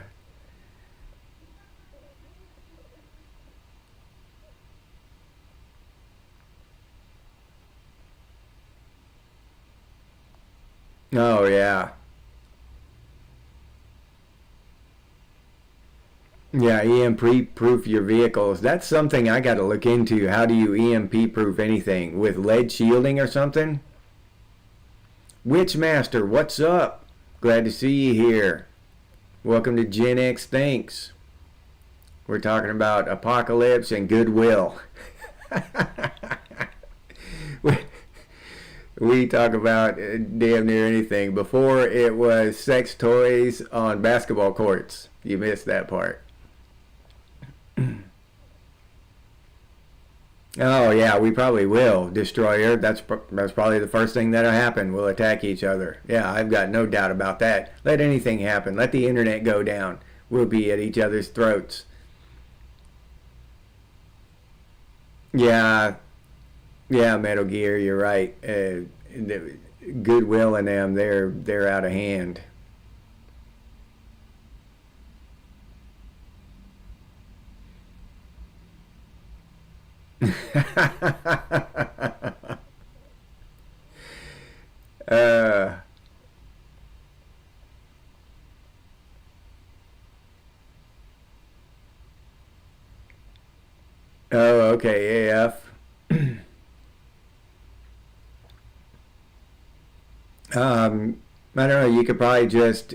Speaker 1: oh, yeah. Yeah, EMP proof your vehicles. That's something I got to look into. How do you EMP proof anything? With lead shielding or something? Witchmaster, what's up? Glad to see you here. Welcome to Gen X Thinks. We're talking about apocalypse and goodwill. we, we talk about damn near anything. Before it was sex toys on basketball courts. You missed that part. Oh yeah, we probably will. Destroyer. That's probably the first thing that'll happen. We'll attack each other. Yeah, I've got no doubt about that. Let anything happen. Let the internet go down. We'll be at each other's throats. Yeah, yeah, Metal Gear. You're right. Goodwill in them. They're out of hand. uh, oh, okay, AF. I don't know. You could probably just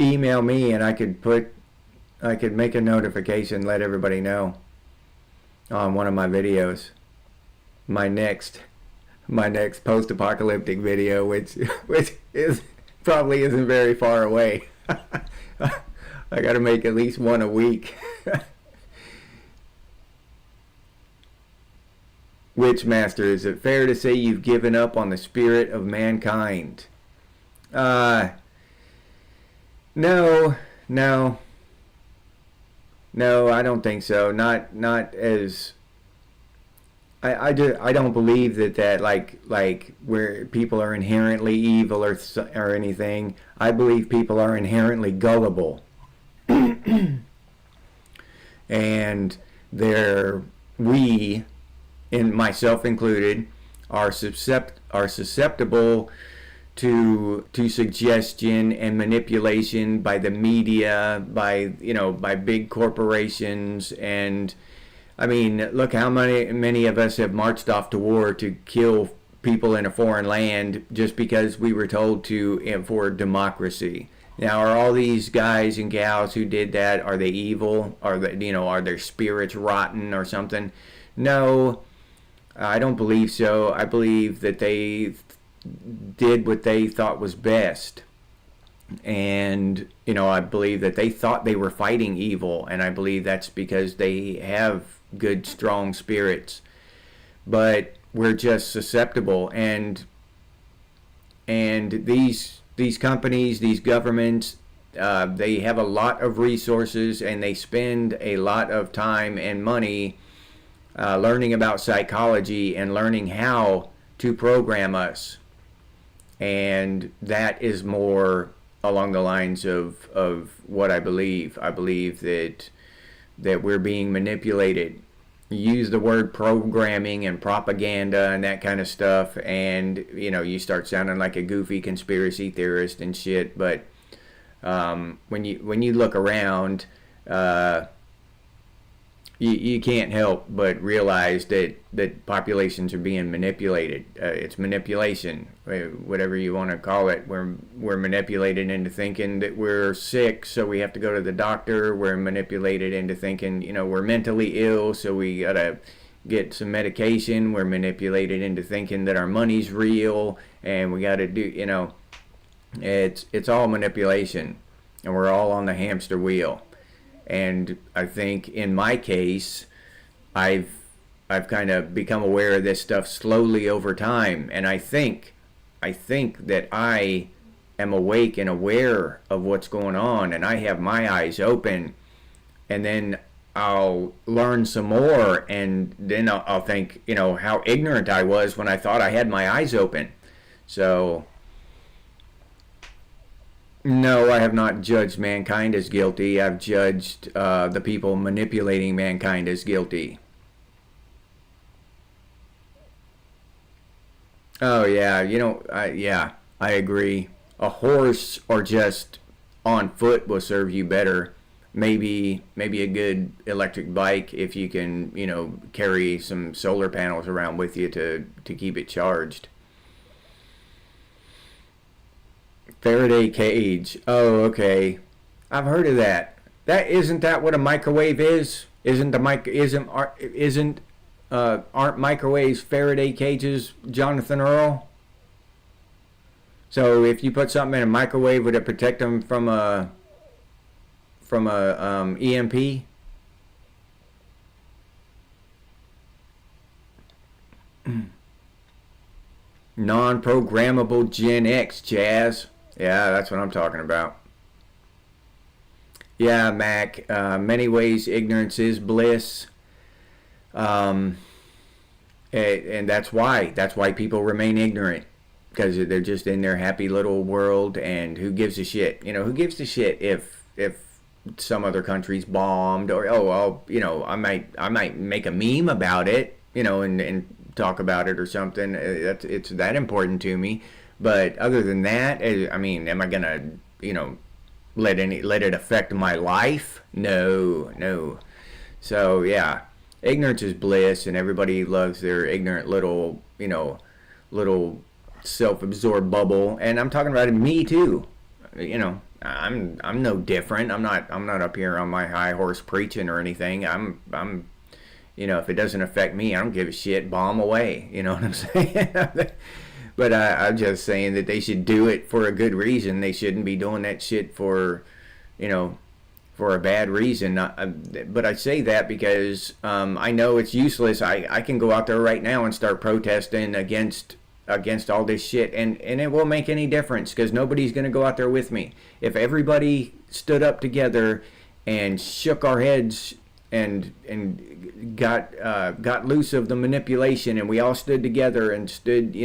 Speaker 1: email me, and I could make a notification, let everybody know on one of my videos. My next, my next post-apocalyptic video, which is probably isn't very far away. I got to make at least one a week. Witchmaster, is it fair to say you've given up on the spirit of mankind? Uh, no, no, no. I don't think so. Not as I don't believe that like where people are inherently evil or anything. I believe people are inherently gullible, and they're we, and myself included, are susceptible to suggestion and manipulation by the media, by big corporations. And I mean, look how many of us have marched off to war to kill people in a foreign land just because we were told to, for democracy. Now, are all these guys and gals who did that, are they evil? Are their spirits rotten or something? No, I don't believe so. I believe that they did what they thought was best. And, I believe that they thought they were fighting evil, and I believe that's because they have good, strong spirits. But we're just susceptible, and these companies, these governments, they have a lot of resources, and they spend a lot of time and money learning about psychology and learning how to program us. And that is more along the lines of what I believe. I believe that we're being manipulated. You use the word programming and propaganda and that kind of stuff, and you start sounding like a goofy conspiracy theorist and shit. But when you look around, you can't help but realize that populations are being manipulated. It's manipulation, whatever you want to call it. We're manipulated into thinking that we're sick, so we have to go to the doctor. We're manipulated into thinking, we're mentally ill, so we gotta get some medication. We're manipulated into thinking that our money's real, and we gotta do, it's all manipulation, and we're all on the hamster wheel. And I think in my case, I've kind of become aware of this stuff slowly over time, and I think that I am awake and aware of what's going on, and I have my eyes open, and then I'll learn some more, and then I'll think, how ignorant I was when I thought I had my eyes open. So no, I have not judged mankind as guilty. I've judged the people manipulating mankind as guilty. Oh yeah, I agree. A horse or just on foot will serve you better. Maybe a good electric bike if you can, carry some solar panels around with you to keep it charged. Faraday cage. Oh, okay. I've heard of that. Isn't that what a microwave is? Aren't microwaves Faraday cages, Jonathan Earl? So if you put something in a microwave, would it protect them from a EMP? Non-programmable Gen X, Jazz. Yeah, that's what I'm talking about. Yeah, Mac. Many ways ignorance is bliss. Um, and that's why people remain ignorant, because they're just in their happy little world. And who gives a shit? Who gives a shit if some other country's bombed, or I might make a meme about it, and talk about it or something. It's that important to me. But other than that, I mean, am I gonna, let it affect my life? No, no. So yeah, ignorance is bliss, and everybody loves their ignorant little self-absorbed bubble. And I'm talking about me too. I'm no different. I'm not up here on my high horse preaching or anything. I'm if it doesn't affect me, I don't give a shit. Bomb away. You know what I'm saying? But I'm just saying that they should do it for a good reason. They shouldn't be doing that shit for a bad reason. But I say that because I know it's useless. I can go out there right now and start protesting against all this shit, and it won't make any difference, because nobody's going to go out there with me. If everybody stood up together and shook our heads and got loose of the manipulation, and we all stood together and stood,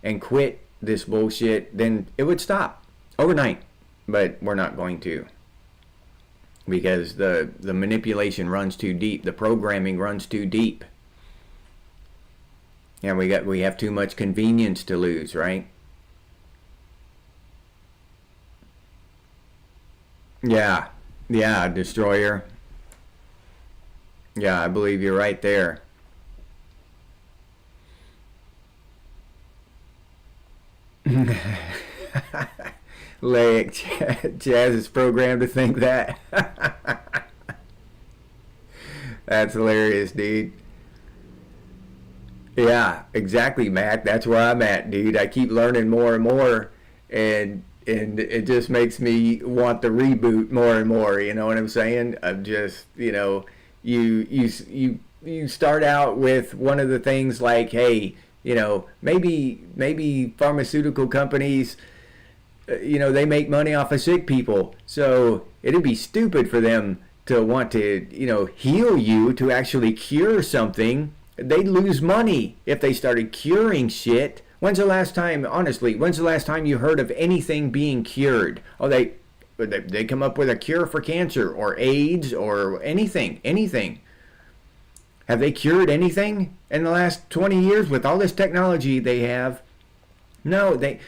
Speaker 1: and quit this bullshit, then it would stop overnight. But we're not going to, because the manipulation runs too deep. The programming runs too deep. And we have too much convenience to lose, right? Yeah. Yeah, Destroyer. Yeah, I believe you're right there. Laic Jazz is programmed to think that. That's hilarious, dude. Yeah, exactly, Mac. That's where I'm at, dude. I keep learning more and more, and it just makes me want the reboot more and more. You know what I'm saying? I'm just, you start out with one of the things like, hey, maybe pharmaceutical companies, they make money off of sick people, so it'd be stupid for them to want to, heal you, to actually cure something. They'd lose money if they started curing shit. When's the last time you heard of anything being cured? Oh, they come up with a cure for cancer or AIDS or anything. Have they cured anything in the last 20 years with all this technology they have? No, they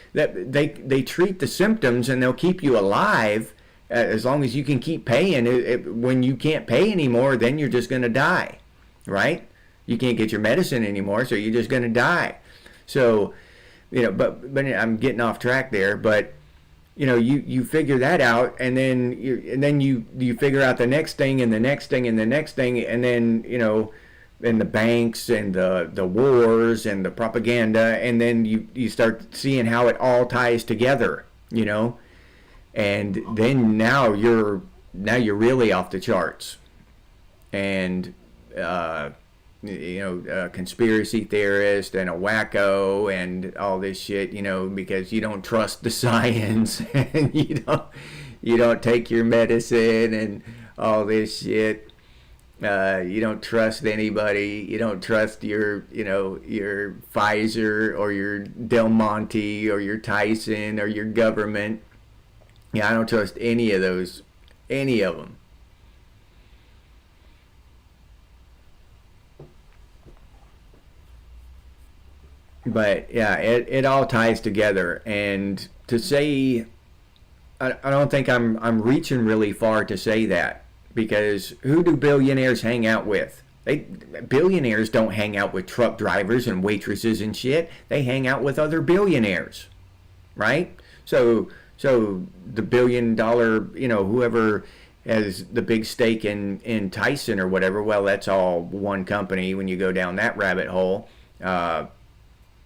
Speaker 1: treat the symptoms, and they'll keep you alive, as long as you can keep paying. When you can't pay anymore, then you're just going to die, right? You can't get your medicine anymore, so you're just going to die. So, but I'm getting off track there. But you figure that out, and then you figure out the next thing and the next thing and the next thing, and then and the banks and the wars and the propaganda, and then you start seeing how it all ties together, and then now you're really off the charts, and conspiracy theorist and a wacko and all this shit, because you don't trust the science and you don't take your medicine and all this shit. You don't trust anybody. You don't trust your Pfizer or your Del Monte or your Tyson or your government. Yeah, I don't trust any of those, any of them. But yeah, it all ties together. And to say, I don't think I'm reaching really far to say that, because who do billionaires hang out with? Billionaires don't hang out with truck drivers and waitresses and shit. They hang out with other billionaires, right? So the $1 billion, whoever has the big stake in Tyson or whatever, well, that's all one company when you go down that rabbit hole.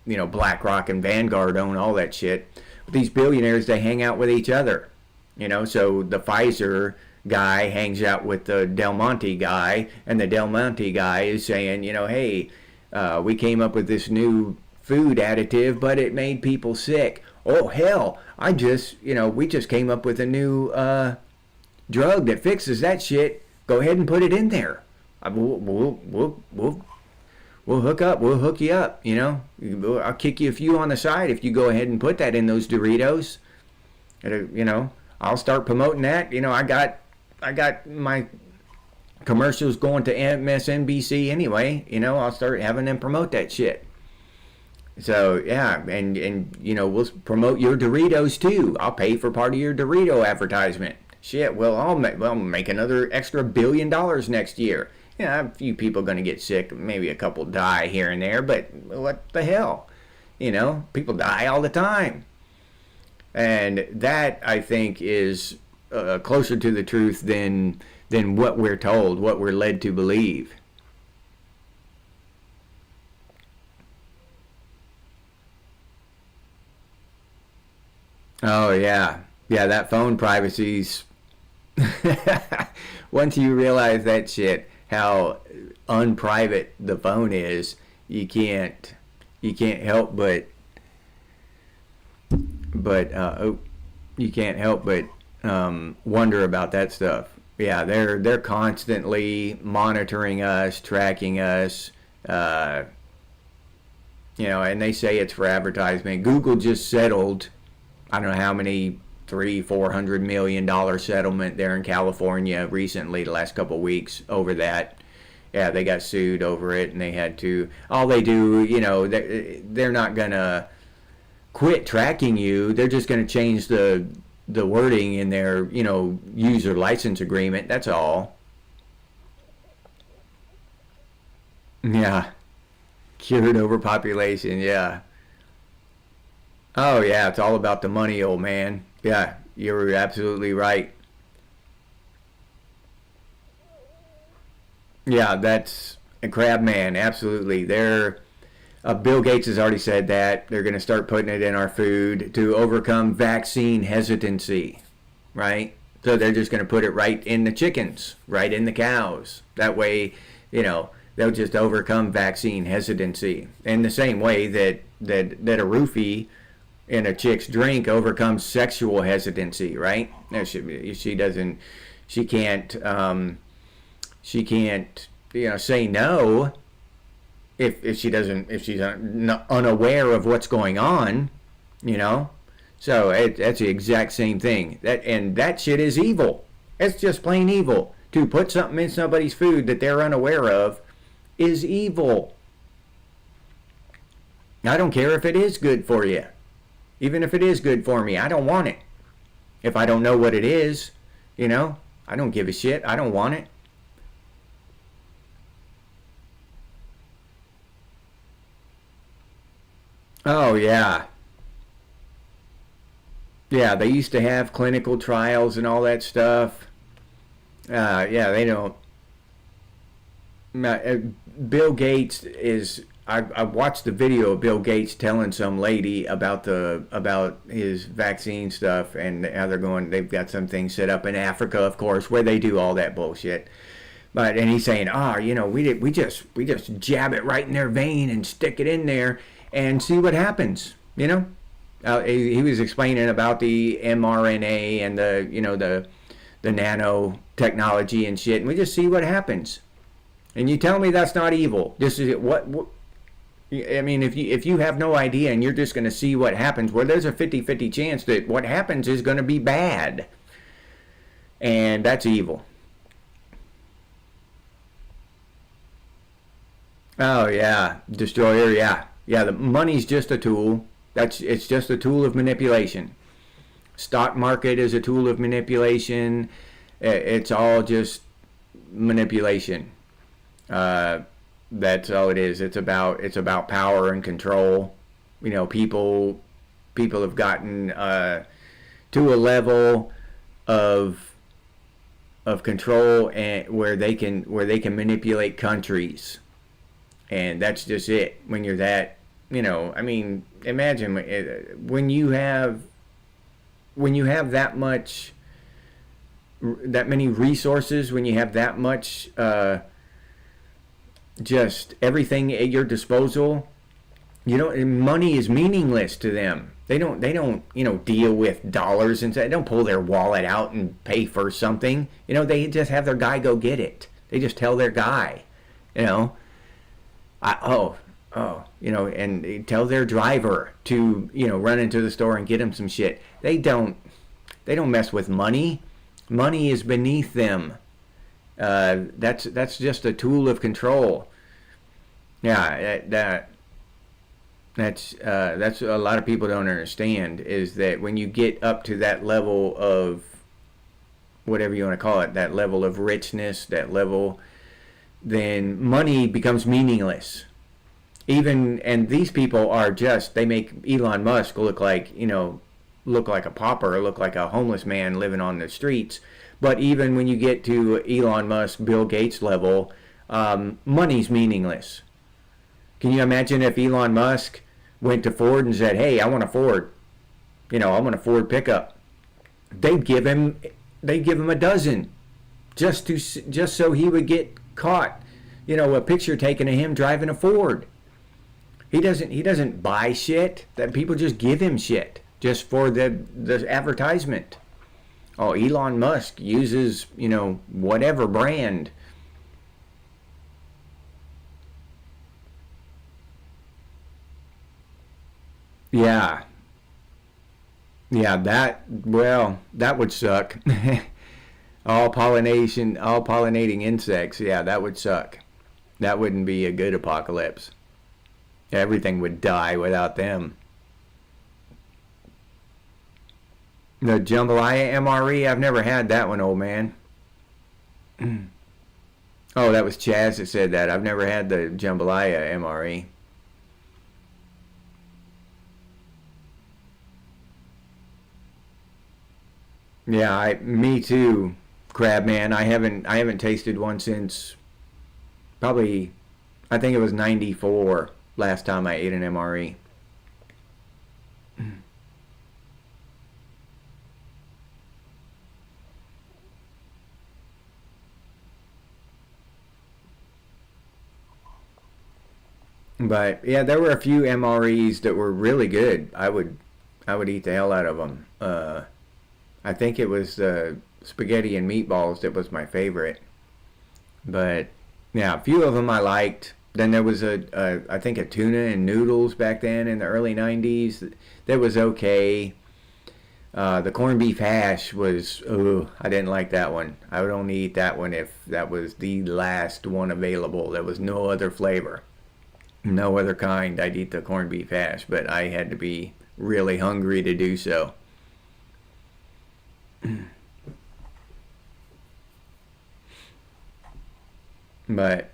Speaker 1: BlackRock and Vanguard own all that shit. But these billionaires, they hang out with each other. So the Pfizer guy hangs out with the Del Monte guy, and the Del Monte guy is saying, hey, we came up with this new food additive, but it made people sick. Oh, hell, we just came up with a new drug that fixes that shit. Go ahead and put it in there. We'll hook you up, I'll kick you a few on the side if you go ahead and put that in those Doritos. I'll start promoting that. I got my commercials going to MSNBC anyway. I'll start having them promote that shit. So yeah, and we'll promote your Doritos too. I'll pay for part of your Dorito advertisement. Shit, well, I'll make another extra $1 billion next year. A few people going to get sick, maybe a couple die here and there, but what the hell? People die all the time. And that, I think, is closer to the truth than what we're told, what we're led to believe. Oh, yeah. Yeah, that phone privacy's... Once you realize that shit, how unprivate the phone is, you can't help but wonder about that stuff. Yeah, they're constantly monitoring us, tracking us, and they say it's for advertisement. Google just settled, I don't know how many, $400 million settlement there in California recently, the last couple of weeks, over that. Yeah, they got sued over it, and they had to. All they do, they're not gonna quit tracking you. They're just gonna change the wording in their user license agreement. That's all. Yeah, cured overpopulation. Yeah. Oh yeah, it's all about the money, old man. Yeah, you're absolutely right. Yeah, that's a crab man. Absolutely. Bill Gates has already said that. They're going to start putting it in our food to overcome vaccine hesitancy, right? So they're just going to put it right in the chickens, right in the cows. That way, they'll just overcome vaccine hesitancy. In the same way that a roofie in a chick's drink overcomes sexual hesitancy, right? No, she can't say no if she's unaware of what's going on, So that's the exact same thing. That shit is evil. It's just plain evil. To put something in somebody's food that they're unaware of is evil. I don't care if it is good for you. Even if it is good for me, I don't want it. If I don't know what it is, You know, I don't give a shit. I don't want it. Oh, yeah. Yeah, they used to have clinical trials and all that stuff. Yeah, they don't. uh, Bill Gates is. I watched the video of Bill Gates telling some lady about his vaccine stuff and how they're going. They've got some things set up in Africa, of course, where they do all that bullshit. But and he's saying, we just jab it right in their vein and stick it in there and see what happens. He was explaining about the mRNA and the nanotechnology and shit, and we just see what happens. And you tell me that's not evil. This is what I mean. If you have no idea and you're just going to see what happens, well, there's a 50-50 chance that what happens is going to be bad, and that's evil. Oh yeah, destroyer. Yeah, yeah. The money's just a tool. It's just a tool of manipulation. Stock market is a tool of manipulation. It's all just manipulation. Uh, that's all it is. It's about power and control. People have gotten to a level of control and where they can manipulate countries, and that's just it. When you're that, I mean, imagine when you have that many resources, when you have that much just everything at your disposal. Money is meaningless to them. They don't deal with dollars and they don't pull their wallet out and pay for something. They just have their guy go get it. They just tell their guy, you know I, and they tell their driver to run into the store and get them some shit. They don't mess with money. Money is beneath them. That's just a tool of control. Yeah, that's a lot of people don't understand, is that when you get up to that level of whatever you want to call it, that level of richness, that level, then money becomes meaningless. And these people they make Elon Musk look like a pauper, look like a homeless man living on the streets. But even when you get to Elon Musk, Bill Gates level, money's meaningless. Can you imagine if Elon Musk went to Ford and said, "Hey, I want a Ford. I want a Ford pickup." They'd give him a dozen, just so he would get caught. A picture taken of him driving a Ford. He doesn't buy shit. That people just give him shit just for the advertisement. Oh, Elon Musk uses, whatever brand. Yeah. Yeah, that would suck. All pollinating insects. Yeah, that would suck. That wouldn't be a good apocalypse. Everything would die without them. The jambalaya MRE, I've never had that one, old man. Oh, that was Chaz that said that. I've never had the jambalaya MRE. Yeah, me too, Crabman. I haven't tasted one since probably, I think it was '94 last time I ate an MRE. But yeah, there were a few MREs that were really good. I would eat the hell out of them. I think it was the spaghetti and meatballs that was my favorite. But yeah, a few of them I liked. Then there was I think a tuna and noodles back then in the early '90s that was okay. The corned beef hash was, oh, I didn't like that one. I would only eat that one if that was the last one available. There was no other flavor, no other kind. I'd eat the corned beef hash, but I had to be really hungry to do so. But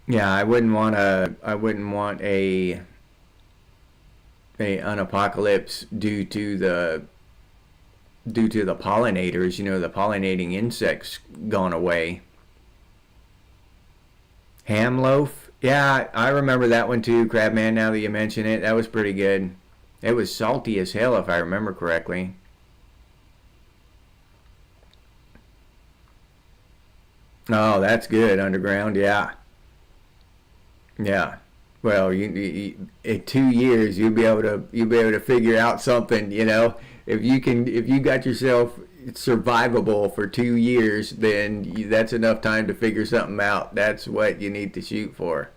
Speaker 1: yeah, I wouldn't want an apocalypse due to the pollinators, the pollinating insects gone away. Ham loaf? Yeah, I remember that one too, Crabman, now that you mention it. That was pretty good. It was salty as hell if I remember correctly. Oh, that's good, underground, yeah. Yeah. Well, in 2 years you'll be able to figure out something. If you got yourself survivable for 2 years, then that's enough time to figure something out. That's what you need to shoot for.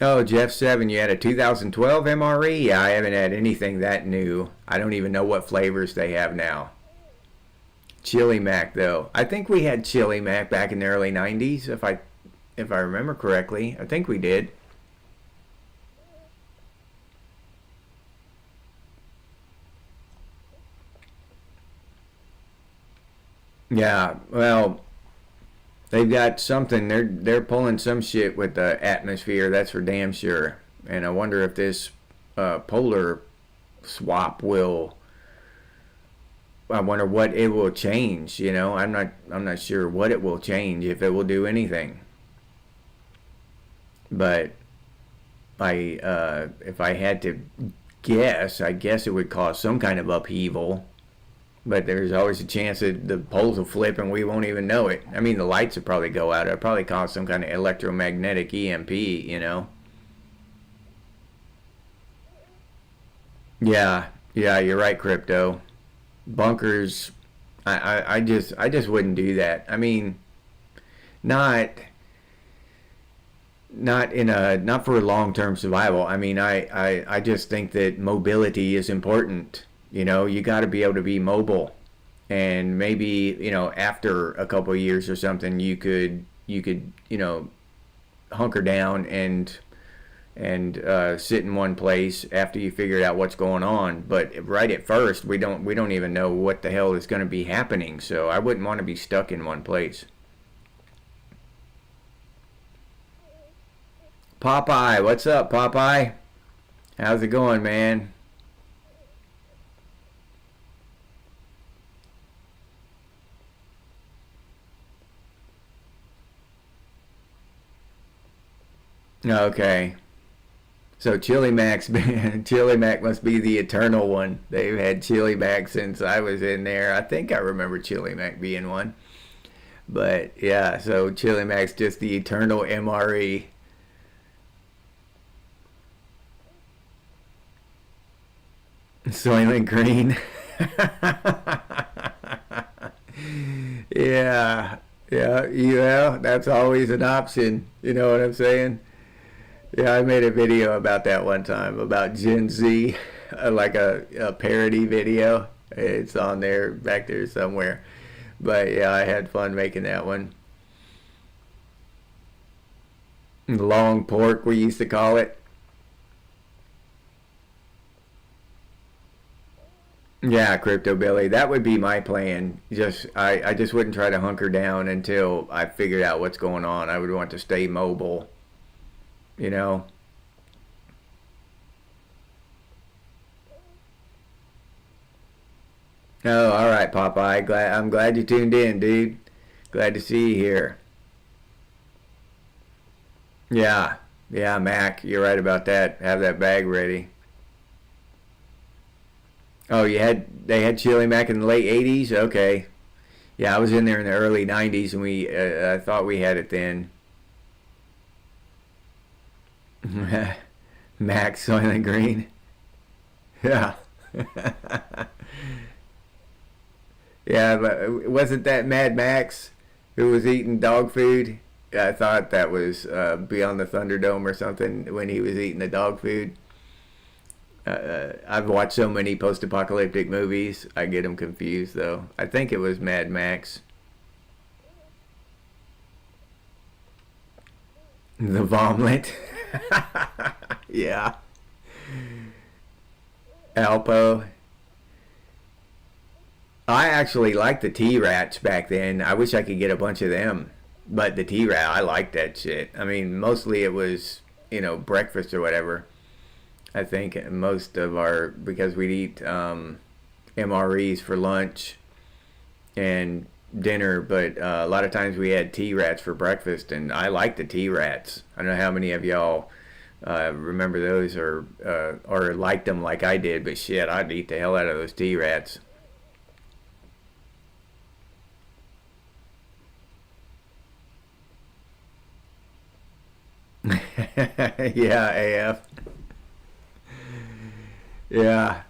Speaker 1: Oh, Jeff Seven, you had a 2012 MRE? Yeah, I haven't had anything that new. I don't even know what flavors they have now. Chili Mac though. I think we had Chili Mac back in the early 90s if I remember correctly. I think we did. Yeah, well, they've got something. They're pulling some shit with the atmosphere. That's for damn sure. And I wonder if this polar swap will. I wonder what it will change. I'm not sure what it will change, if it will do anything. But if I had to guess, I guess it would cause some kind of upheaval. But there's always a chance that the poles will flip and we won't even know it. I mean, the lights will probably go out. It'll probably cause some kind of electromagnetic EMP. Yeah, yeah, you're right, crypto. Bunkers, I just wouldn't do that. I mean, not not for long term survival. I mean, I just think that mobility is important. You got to be able to be mobile, and maybe after a couple of years or something, you could hunker down and sit in one place after you figured out what's going on. But right at first, we don't even know what the hell is going to be happening. So I wouldn't want to be stuck in one place. Popeye, what's up, Popeye? How's it going, man? Okay. So Chili Mac's Chili Mac must be the eternal one. They've had Chili Mac since I was in there. I think I remember Chili Mac being one. But yeah, so Chili Mac's just the eternal MRE. Soylent Green. Yeah, yeah, that's always an option. You know what I'm saying? Yeah, I made a video about that one time about Gen Z, like a parody video. It's on there, back there somewhere. But yeah, I had fun making that one. Long pork, we used to call it. Yeah, Crypto Billy, that would be my plan. I just wouldn't try to hunker down until I figured out what's going on. I would want to stay mobile, you know. Oh, all right, Popeye. I'm glad you tuned in, dude. Glad to see you here. Yeah, yeah, Mac, you're right about that. Have that bag ready. Oh, they had chili mac in the late '80s. Okay, yeah, I was in there in the early '90s, and I thought we had it then. Max Soylent Green. Yeah, yeah, but wasn't that Mad Max who was eating dog food? Yeah, I thought that was Beyond the Thunderdome or something when he was eating the dog food. I've watched so many post-apocalyptic movies, I get them confused though. I think it was Mad Max. The Vomit. Yeah. Alpo. I actually liked the T-Rats back then. I wish I could get a bunch of them. But the T-Rat, I liked that shit. I mean, mostly it was, breakfast or whatever. I think most of because we'd eat MREs for lunch and dinner, but a lot of times we had T-Rats for breakfast, and I like the T-Rats. I don't know how many of y'all remember those or liked them like I did, but shit, I'd eat the hell out of those T-Rats. Yeah, AF. Yeah,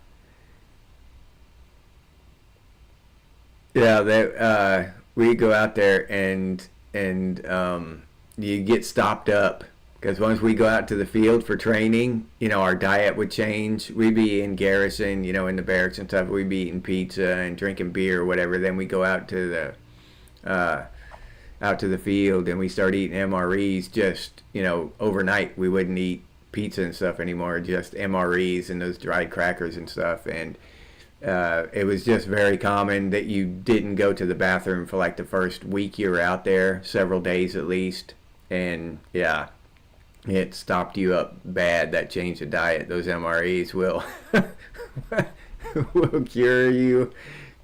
Speaker 1: yeah. We go out there and you get stopped up because once we go out to the field for training, our diet would change. We'd be in garrison, in the barracks and stuff. We'd be eating pizza and drinking beer or whatever. Then we go uh, out to the field and we start eating MREs just, overnight. We wouldn't eat pizza and stuff anymore, just MREs and those dried crackers and stuff. And it was just very common that you didn't go to the bathroom for like the first week you were out there, several days at least. And yeah, it stopped you up bad. That change of diet, those MREs will will cure you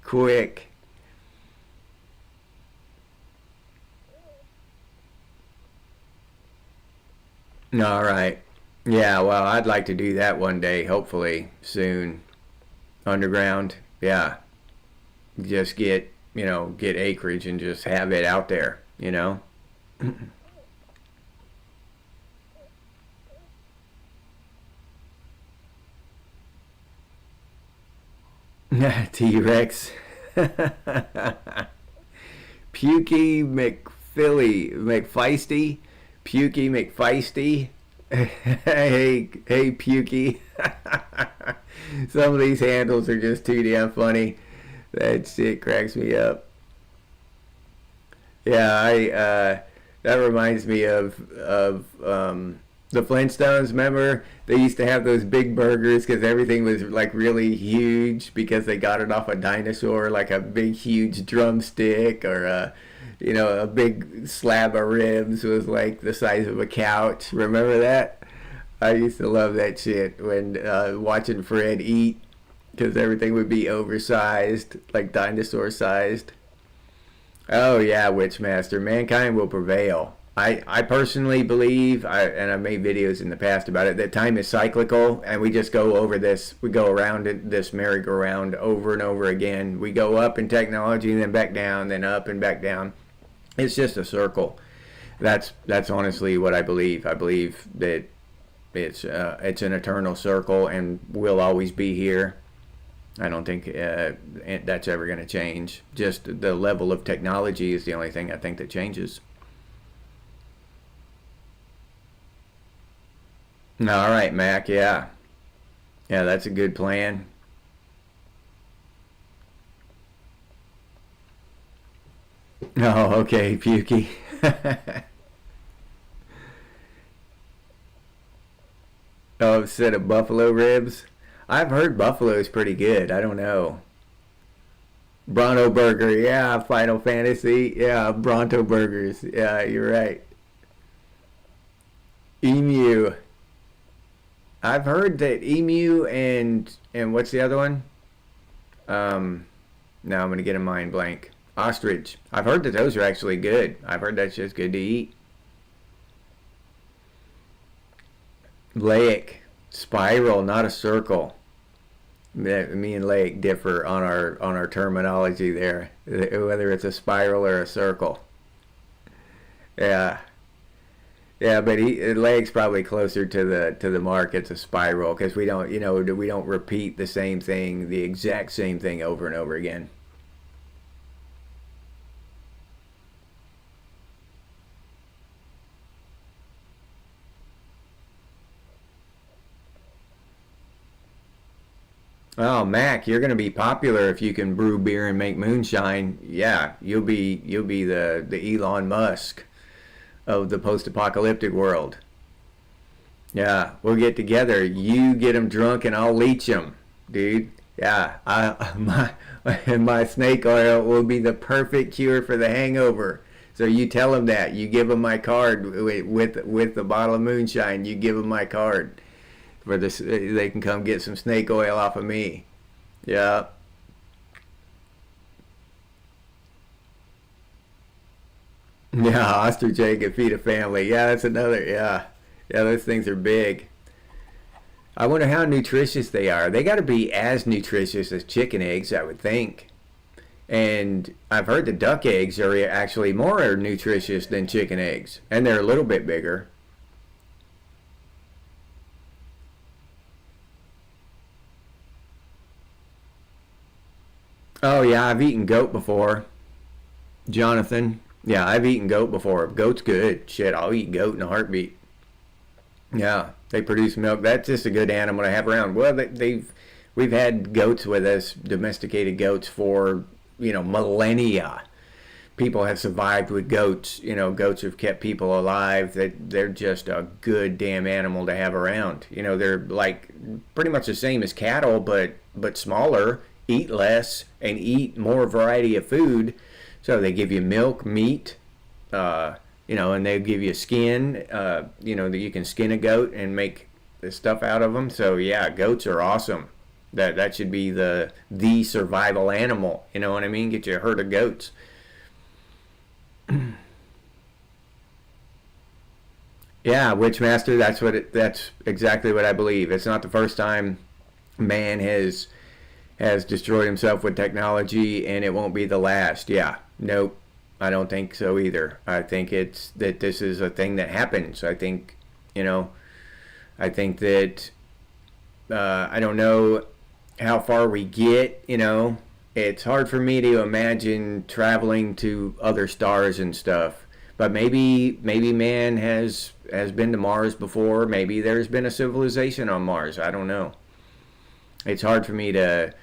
Speaker 1: quick. All right. Yeah, well, I'd like to do that one day, hopefully soon. Underground. Yeah. Just get acreage and just have it out there. T-Rex. Pukey McPhilly, McFeisty. Pukey McFeisty. Hey, Pukey. Some of these handles are just too damn funny. That shit cracks me up. Yeah, that reminds me of the Flintstones. Remember, they used to have those big burgers because everything was like really huge because they got it off a dinosaur, like a big huge drumstick or a big slab of ribs was like the size of a couch. Remember that? I used to love that shit when watching Fred eat because everything would be oversized, like dinosaur sized. Oh yeah, Witchmaster. Mankind will prevail. I personally believe, and I've made videos in the past about it, that time is cyclical, and we just go over this. We go around this merry-go-round over and over again. We go up in technology, and then back down, then up and back down. It's just a circle. That's honestly what I believe. I believe that it's an eternal circle, and we'll always be here. I don't think that's ever going to change. Just the level of technology is the only thing I think that changes. All right, Mac. Yeah, yeah, that's a good plan. Oh, okay, Pukey. Oh, instead of buffalo ribs. I've heard buffalo is pretty good. I don't know. Bronto burger. Yeah, Final Fantasy. Yeah, Bronto burgers. Yeah, you're right. Emu. I've heard that emu and what's the other one? Um, Now I'm gonna get a mind blank. Ostrich. I've heard that those are actually good. I've heard that's just good to eat. Laic. Spiral, not a circle. Me and Lake differ on our terminology there, whether it's a spiral or a circle. Yeah, yeah, but Lake's probably closer to the mark. It's a spiral because we don't repeat the same thing, the exact same thing over and over again. Oh, Mac, you're gonna be popular if you can brew beer and make moonshine. Yeah, you'll be the Elon Musk of the post-apocalyptic world. Yeah, we'll get together. You get them drunk and I'll leech them, dude. Yeah, my snake oil will be the perfect cure for the hangover. So you tell them that. You give them my card with the bottle of moonshine. You give them my card for this. They can come get some snake oil off of me. Yeah. Yeah, ostrich egg can feed a family. Yeah, that's another. Yeah, yeah, those things are big. I wonder how nutritious they are. They got to be as nutritious as chicken eggs, I would think. And I've heard the duck eggs are actually more nutritious than chicken eggs, and they're a little bit bigger. Oh yeah, I've eaten goat before, Jonathan. Yeah, I've eaten goat before. Goat's good. Shit, I'll eat goat in a heartbeat. Yeah, they produce milk. That's just a good animal to have around. Well, we've had goats with us, domesticated goats for millennia. People have survived with goats. Goats have kept people alive. They're just a good damn animal to have around. They're like pretty much the same as cattle, but smaller, eat less, and eat more variety of food. So they give you milk, meat, and they give you skin. That you can skin a goat and make the stuff out of them. So yeah, goats are awesome. That should be the survival animal. You know what I mean? Get you a herd of goats. Yeah, Witchmaster. That's exactly what I believe. It's not the first time man has destroyed himself with technology, and it won't be the last. Yeah, nope, I don't think so either. I think it's that this is a thing that happens. You know, I think that I don't know how far we get. It's hard for me to imagine traveling to other stars and stuff. But maybe man has been to Mars before. Maybe there's been a civilization on Mars. I don't know. It's hard for me to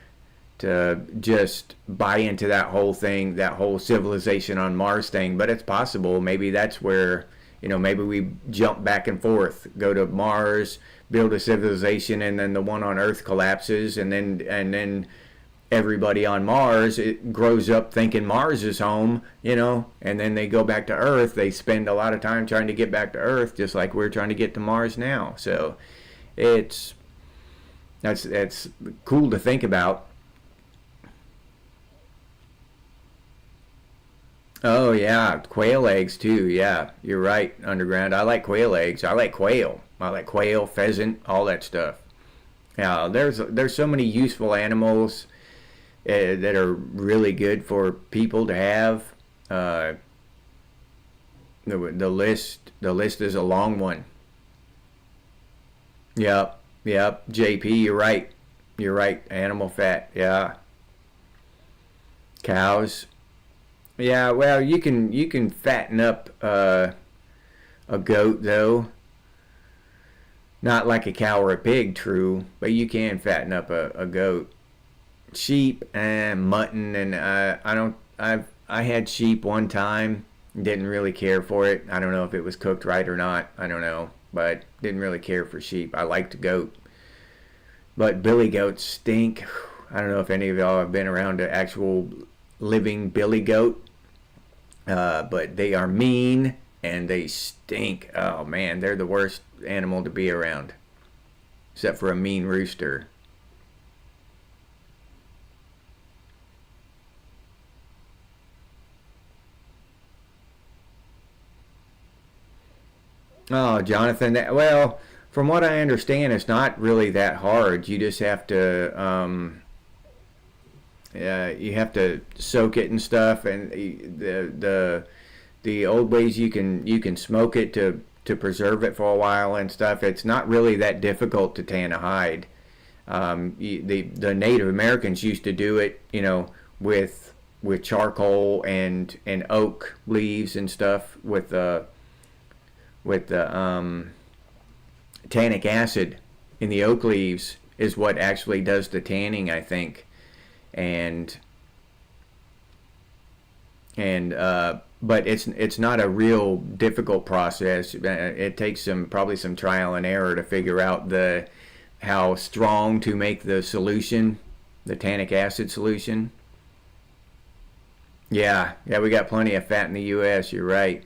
Speaker 1: just buy into that whole thing, that whole civilization on Mars thing, but it's possible. Maybe that's where, maybe we jump back and forth, go to Mars, build a civilization, and then the one on Earth collapses, and then everybody on Mars, it grows up thinking Mars is home, and then they go back to Earth. They spend a lot of time trying to get back to Earth, just like we're trying to get to Mars now. So it's that's cool to think about. Oh yeah, quail eggs too. Yeah, you're right, Underground. I like quail eggs. I like quail. I like quail, pheasant, all that stuff. Yeah, there's so many useful animals that are really good for people to have. Uh, the list is a long one. Yep, yep. JP, you're right. You're right. Animal fat. Yeah, cows. Yeah, well, you can fatten up a goat though, not like a cow or a pig, true, but you can fatten up a goat. Sheep and mutton, and I don't. I had sheep one time, didn't really care for it. I don't know if it was cooked right or not. I don't know, but didn't really care for sheep. I liked goat, but billy goats stink. I don't know if any of y'all have been around an actual living billy goat. But they are mean and they stink. Oh man, they're the worst animal to be around, except for a mean rooster. Oh, Jonathan, well, from what I understand, it's not really that hard. You just have to, you have to soak it and stuff, and the old ways you can smoke it to preserve it for a while and stuff. It's not really that difficult to tan a hide. The Native Americans used to do it, with charcoal and oak leaves and stuff with the tannic acid in the oak leaves is what actually does the tanning, I think. And but it's not a real difficult process. It takes probably some trial and error to figure out the how strong to make the solution, the tannic acid solution. Yeah, we got plenty of fat in the U.S. You're right.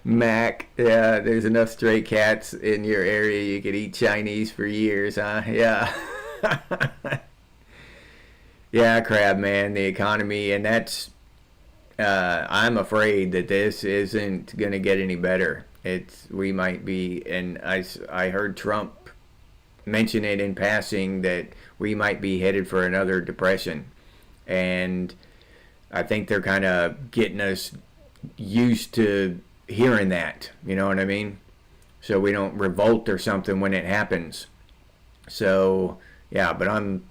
Speaker 1: Mac, yeah, there's enough stray cats in your area you could eat Chinese for years, huh? Yeah. Yeah, crab man, the economy, and that's I'm afraid that this isn't going to get any better. We might be, and I heard Trump mention it in passing that we might be headed for another depression, and I think they're kind of getting us used to hearing that. You know what I mean? So we don't revolt or something when it happens. So yeah, but I'm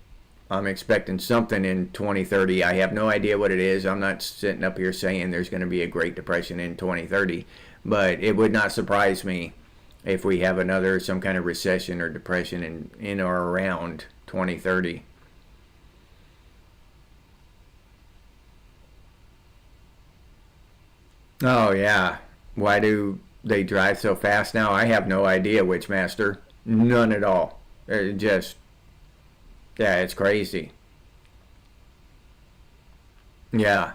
Speaker 1: expecting something in 2030. I have no idea what it is. I'm not sitting up here saying there's going to be a Great Depression in 2030, but it would not surprise me if we have another some kind of recession or depression in or around 2030. Oh yeah. Why do they drive so fast now? I have no idea, Witchmaster. None at all. Just yeah, it's crazy. Yeah.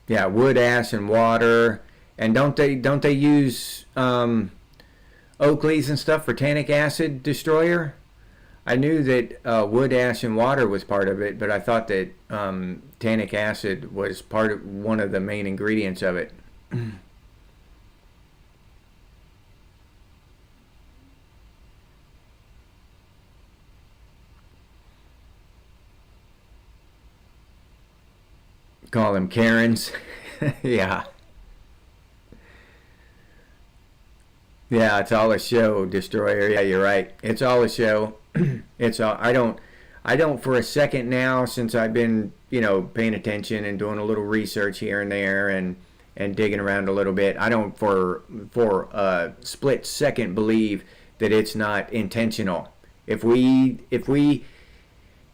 Speaker 1: Yeah, wood, ash, and water. And don't they use Oakleys and stuff for tannic acid destroyer? I knew that wood, ash, and water was part of it, but I thought that tannic acid was part of one of the main ingredients of it. Call them Karens. Yeah. Yeah, it's all a show, Destroyer. Yeah, you're right. It's all a show. It's all. I don't for a second now, since I've been, paying attention and doing a little research here and there and digging around a little bit. I don't for a split second believe that it's not intentional. If we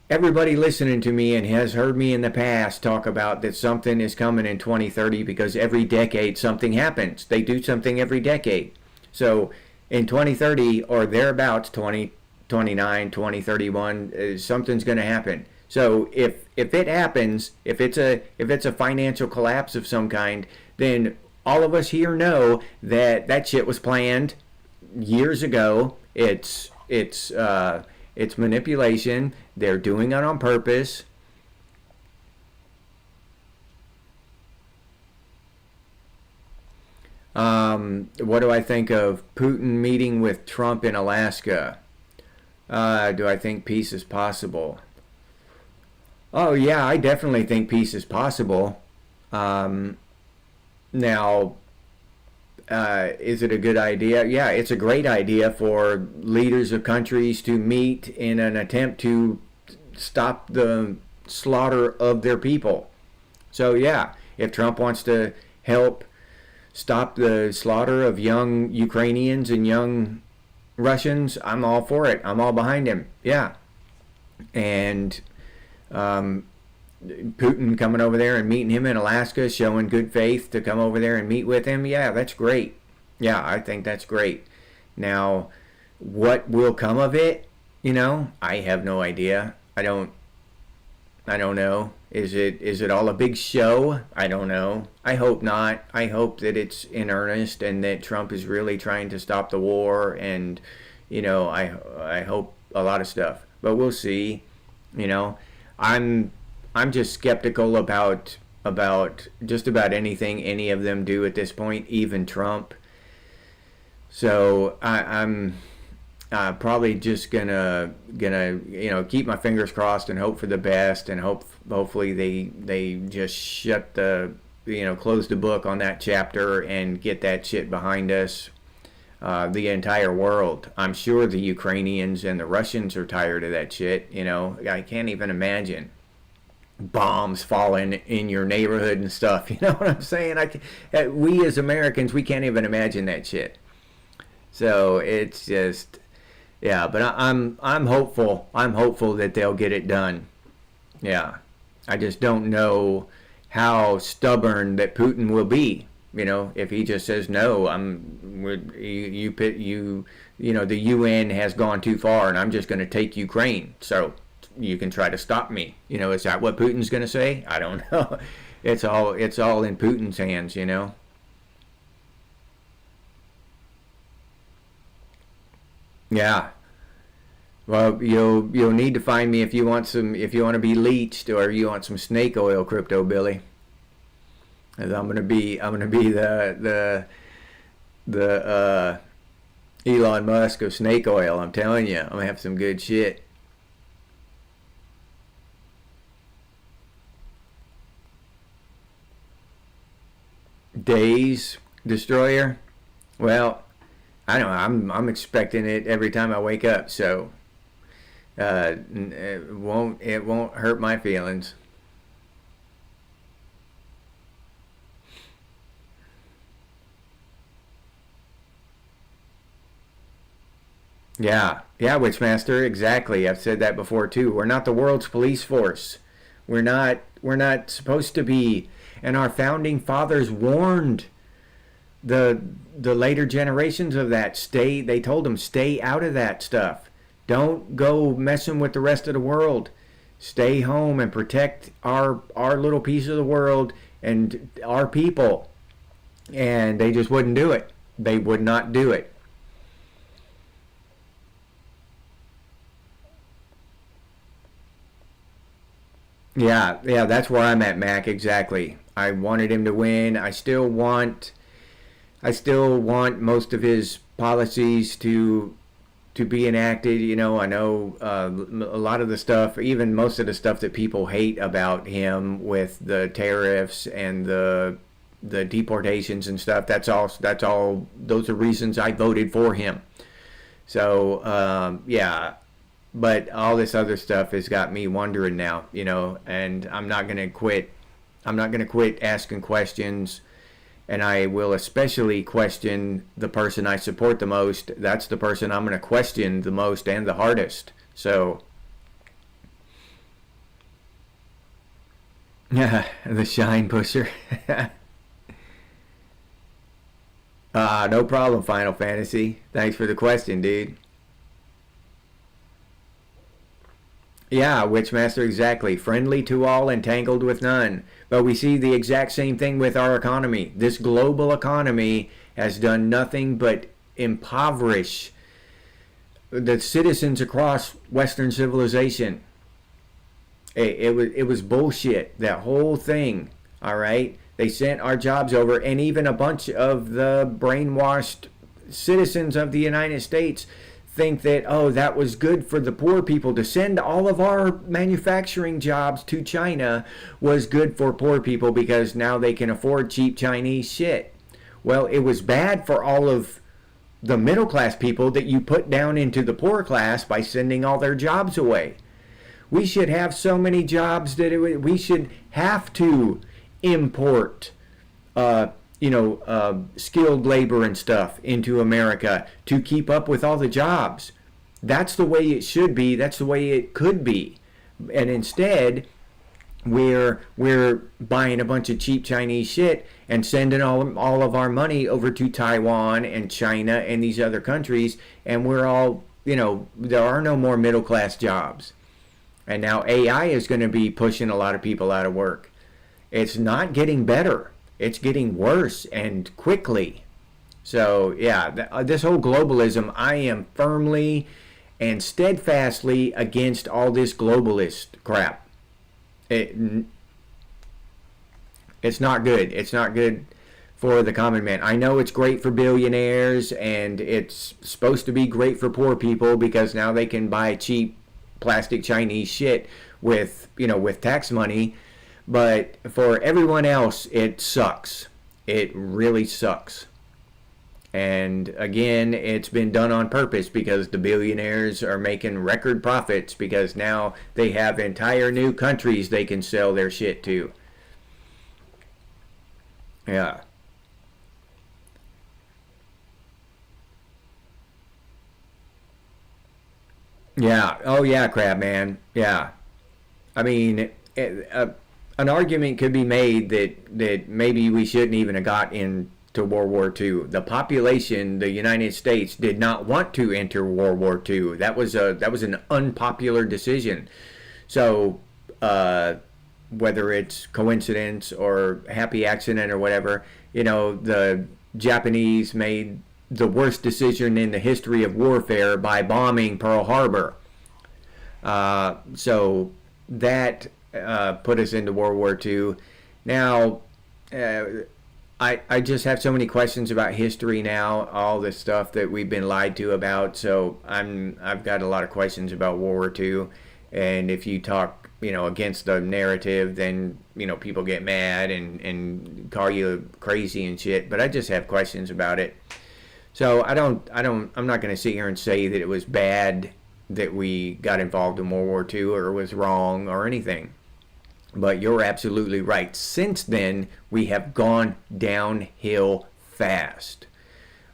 Speaker 1: everybody listening to me and has heard me in the past talk about that something is coming in 2030, because every decade something happens. They do something every decade. So in 2030 or thereabouts, 2029, 2031, something's going to happen. So if it happens, if it's a financial collapse of some kind, then all of us here know that that shit was planned years ago. It's manipulation. They're doing it on purpose. What do I think of Putin meeting with Trump in Alaska? Do I think peace is possible? Oh yeah, I definitely think peace is possible. Um, Now, is it a good idea? Yeah, it's a great idea for leaders of countries to meet in an attempt to stop the slaughter of their people. So yeah, if Trump wants to help stop the slaughter of young Ukrainians and young Russians, I'm all for it. I'm all behind him. Yeah. And um, Putin coming over there and meeting him in Alaska, showing good faith to come over there and meet with him, yeah, that's great. Yeah, I think that's great. Now, what will come of it? I have no idea. I don't know. Is it all a big show? I don't know. I hope not. I hope that it's in earnest and that Trump is really trying to stop the war, and I hope a lot of stuff. But we'll see. You know, I'm I'm just skeptical about just about anything any of them do at this point, even Trump. So I'm probably just gonna keep my fingers crossed and hope for the best, and hopefully they just shut the close the book on that chapter and get that shit behind us. The entire world. I'm sure the Ukrainians and the Russians are tired of that shit. I can't even imagine bombs falling in your neighborhood and stuff. You know what I'm saying? We as Americans, we can't even imagine that shit. So it's just, yeah. But I'm hopeful. I'm hopeful that they'll get it done. Yeah. I just don't know how stubborn that Putin will be. If he just says no, the UN has gone too far, and I'm just going to take Ukraine. So you can try to stop me. Is that what Putin's going to say? I don't know. It's all in Putin's hands. Yeah. Well, you'll need to find me if you want to be leeched or you want some snake oil, Crypto Billy. 'Cause I'm gonna be the Elon Musk of snake oil. I'm telling you, I'm gonna have some good shit. Days Destroyer. Well, I don't know. I'm expecting it every time I wake up, so it won't hurt my feelings. Yeah, yeah, Witchmaster, exactly. I've said that before too. We're not the world's police force. We're not supposed to be. And our founding fathers warned the the later generations of that. They told them stay out of that stuff. Don't go messing with the rest of the world. Stay home and protect our little piece of the world and our people. And they just wouldn't do it. They would not do it. Yeah, yeah, that's where I'm at, Mac. Exactly. I wanted him to win. I still want most of his policies to be enacted. I know a lot of the stuff, even most of the stuff that people hate about him with the tariffs and the deportations and stuff. That's all. That's all. Those are reasons I voted for him. So yeah, but all this other stuff has got me wondering now. And I'm not gonna quit. I'm not gonna quit asking questions, and I will especially question the person I support the most. That's the person I'm going to question the most and the hardest. So, yeah, the shine pusher. No problem, Final Fantasy. Thanks for the question, dude. Yeah, Witchmaster, exactly. Friendly to all, entangled with none. But we see the exact same thing with our economy. This global economy has done nothing but impoverish the citizens across Western civilization. It was bullshit. That whole thing. All right, they sent our jobs over, and even a bunch of the brainwashed citizens of the United States think that, oh, that was good for the poor people to send all of our manufacturing jobs to China was good for poor people because now they can afford cheap Chinese shit. Well, it was bad for all of the middle class people that you put down into the poor class by sending all their jobs away. We should have so many jobs that we should have to import uh, skilled labor and stuff into America to keep up with all the jobs. That's the way it should be. That's the way it could be. And instead, we're buying a bunch of cheap Chinese shit and sending all of our money over to Taiwan and China and these other countries, and we're all, there are no more middle class jobs. And now AI is going to be pushing a lot of people out of work. It's not getting better. It's getting worse and quickly. So, yeah, this whole globalism, I am firmly and steadfastly against all this globalist crap. It, it's not good. It's not good for the common man. I know it's great for billionaires and it's supposed to be great for poor people because now they can buy cheap plastic Chinese shit with tax money. But for everyone else, it sucks. It really sucks. And again, it's been done on purpose because the billionaires are making record profits because now they have entire new countries they can sell their shit to. Yeah. Yeah. Oh, yeah, Crab Man. Yeah. I mean, an argument could be made that maybe we shouldn't even have got into World War II. The population, the United States, did not want to enter World War II. That was an unpopular decision. So whether it's coincidence or happy accident or whatever, the Japanese made the worst decision in the history of warfare by bombing Pearl Harbor. So that put us into World War II. Now, I just have so many questions about history now, all the stuff that we've been lied to about. So I've got a lot of questions about World War II. And if you talk, against the narrative, then, people get mad and call you crazy and shit. But I just have questions about it. So I'm not going to sit here and say that it was bad that we got involved in World War II or was wrong or anything. But you're absolutely right. Since then, we have gone downhill fast.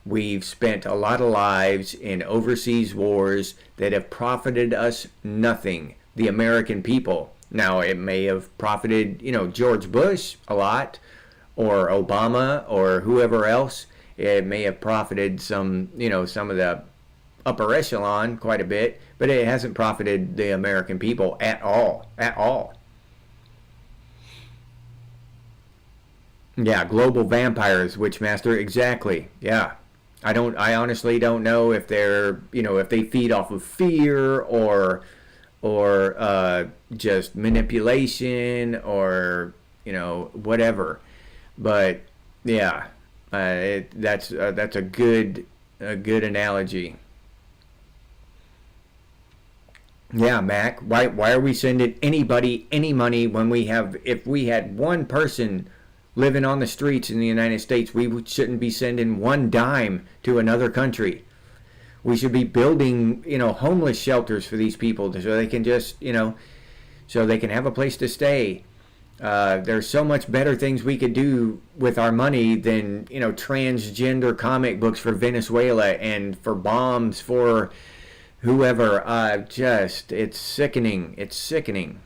Speaker 1: We've spent a lot of lives in overseas wars that have profited us nothing. The American people. Now, it may have profited, George Bush a lot, or Obama, or whoever else. It may have profited some of the upper echelon quite a bit, but it hasn't profited the American people at all. At all. Yeah, global vampires, Witchmaster, exactly. Yeah. I honestly don't know if they're, if they feed off of fear or just manipulation or, whatever. But yeah, that's a good analogy. Yeah, Mac. Why are we sending anybody any money when if we had one person living on the streets in the United States, we shouldn't be sending one dime to another country. We should be building, homeless shelters for these people so they can just, so they can have a place to stay. There's so much better things we could do with our money than, transgender comic books for Venezuela and for bombs for whoever. It's sickening. It's sickening.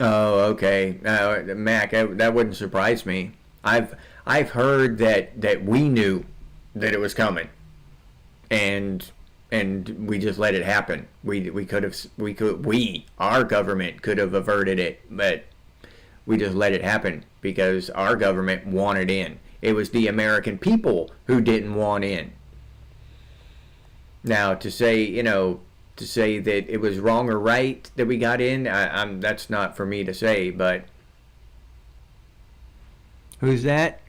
Speaker 1: Oh, okay. Mac, that wouldn't surprise me. I've heard that we knew that it was coming, and we just let it happen. Our government could have averted it, but we just let it happen because our government wanted in. It was the American people who didn't want in. Now, to say that it was wrong or right that we got in, that's not for me to say, but who's that?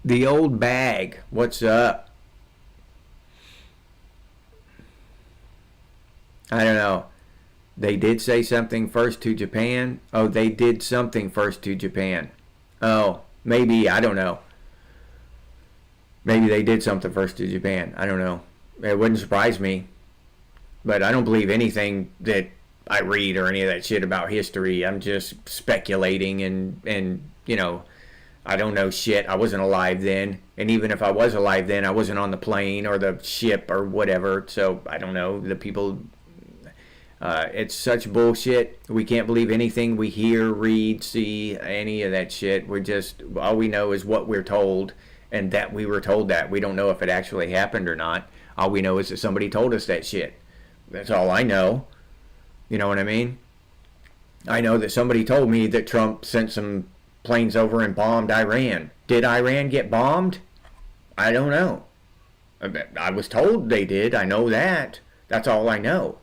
Speaker 1: The old bag. What's up? I don't know. They did say something first to Japan. Oh, they did something first to Japan. Oh, maybe, I don't know. Maybe they did something first to Japan. I don't know. It wouldn't surprise me. But I don't believe anything that I read or any of that shit about history. I'm just speculating and I don't know shit. I wasn't alive then. And even if I was alive then, I wasn't on the plane or the ship or whatever. So I don't know. The people, it's such bullshit. We can't believe anything we hear, read, see, any of that shit. All we know is what we're told and that we were told that. We don't know if it actually happened or not. All we know is that somebody told us that shit. That's all I know. You know what I mean? I know that somebody told me that Trump sent some planes over and bombed Iran. Did Iran get bombed? I don't know. I was told they did. I know that. That's all I know.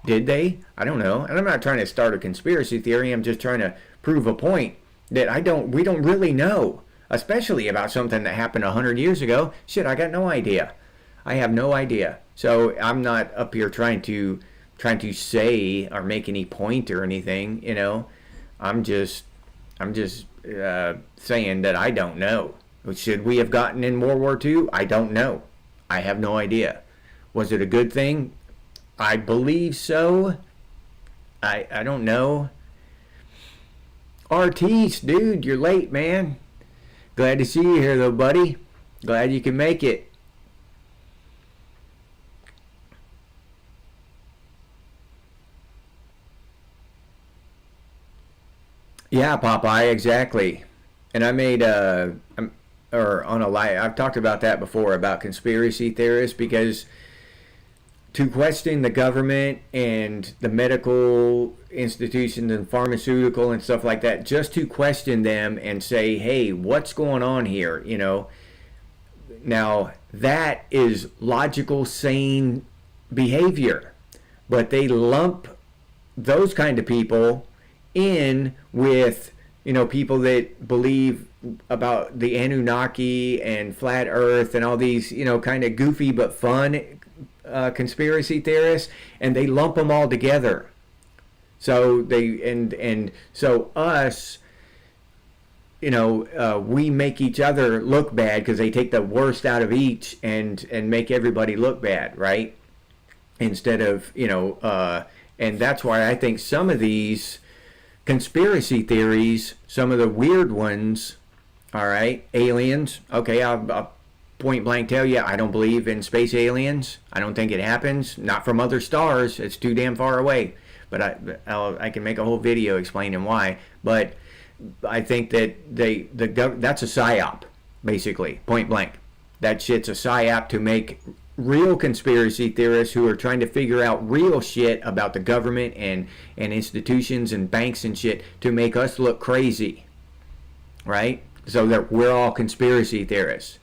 Speaker 1: Did they? I don't know. And I'm not trying to start a conspiracy theory. I'm just trying to prove a point that we don't really know. Especially about something that happened 100 years ago. Shit, I got no idea. I have no idea. So I'm not up here trying to say or make any point or anything, I'm just saying that I don't know. Should we have gotten in World War II? I don't know. I have no idea. Was it a good thing? I believe so. I don't know. Artis, dude, you're late, man. Glad to see you here though, buddy. Glad you can make it. Yeah, Popeye, exactly. And I made or on a live. I've talked about that before about conspiracy theorists because to question the government and the medical institutions and pharmaceutical and stuff like that, just to question them and say, hey, what's going on here? Now that is logical, sane behavior, but they lump those kind of people in with people that believe about the Anunnaki and flat Earth and all these kind of goofy but fun conspiracy theorists, and they lump them all together. So so us, we make each other look bad because they take the worst out of each and make everybody look bad, right? Instead of and that's why I think some of these conspiracy theories, some of the weird ones, all right, aliens. Okay, I'll point blank tell you, I don't believe in space aliens. I don't think it happens. Not from other stars. It's too damn far away. But I can make a whole video explaining why. But I think that that's a psyop, basically, point blank. That shit's a psyop to make real conspiracy theorists who are trying to figure out real shit about the government and institutions and banks and shit to make us look crazy, right? So that we're all conspiracy theorists,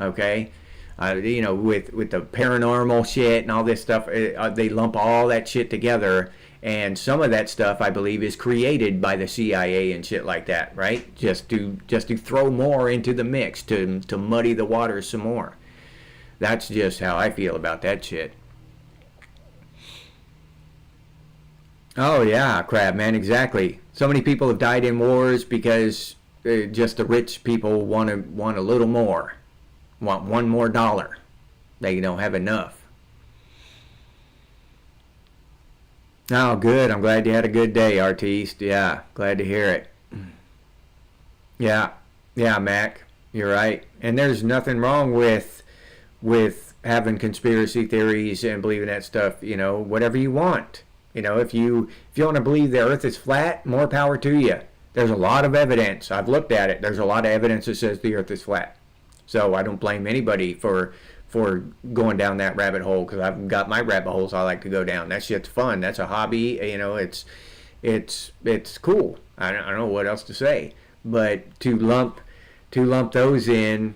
Speaker 1: okay? With the paranormal shit and all this stuff, they lump all that shit together, and some of that stuff I believe is created by the CIA and shit like that, right? Just to throw more into the mix to muddy the waters some more. That's just how I feel about that shit. Oh yeah, crap, man, exactly. So many people have died in wars because just the rich people want a little more, want one more dollar. They don't have enough. Oh, good. I'm glad you had a good day, Artiste. Yeah, glad to hear it. Yeah, yeah, Mac, you're right. And there's nothing wrong with having conspiracy theories and believing that stuff, whatever you want. If you want to believe the earth is flat, more power to you. There's a lot of evidence. I've looked at it. There's a lot of evidence that says the earth is flat. So I don't blame anybody for going down that rabbit hole, because I've got my rabbit holes I like to go down. That shit's fun. That's a hobby. It's cool. I don't know what else to say. But to lump those in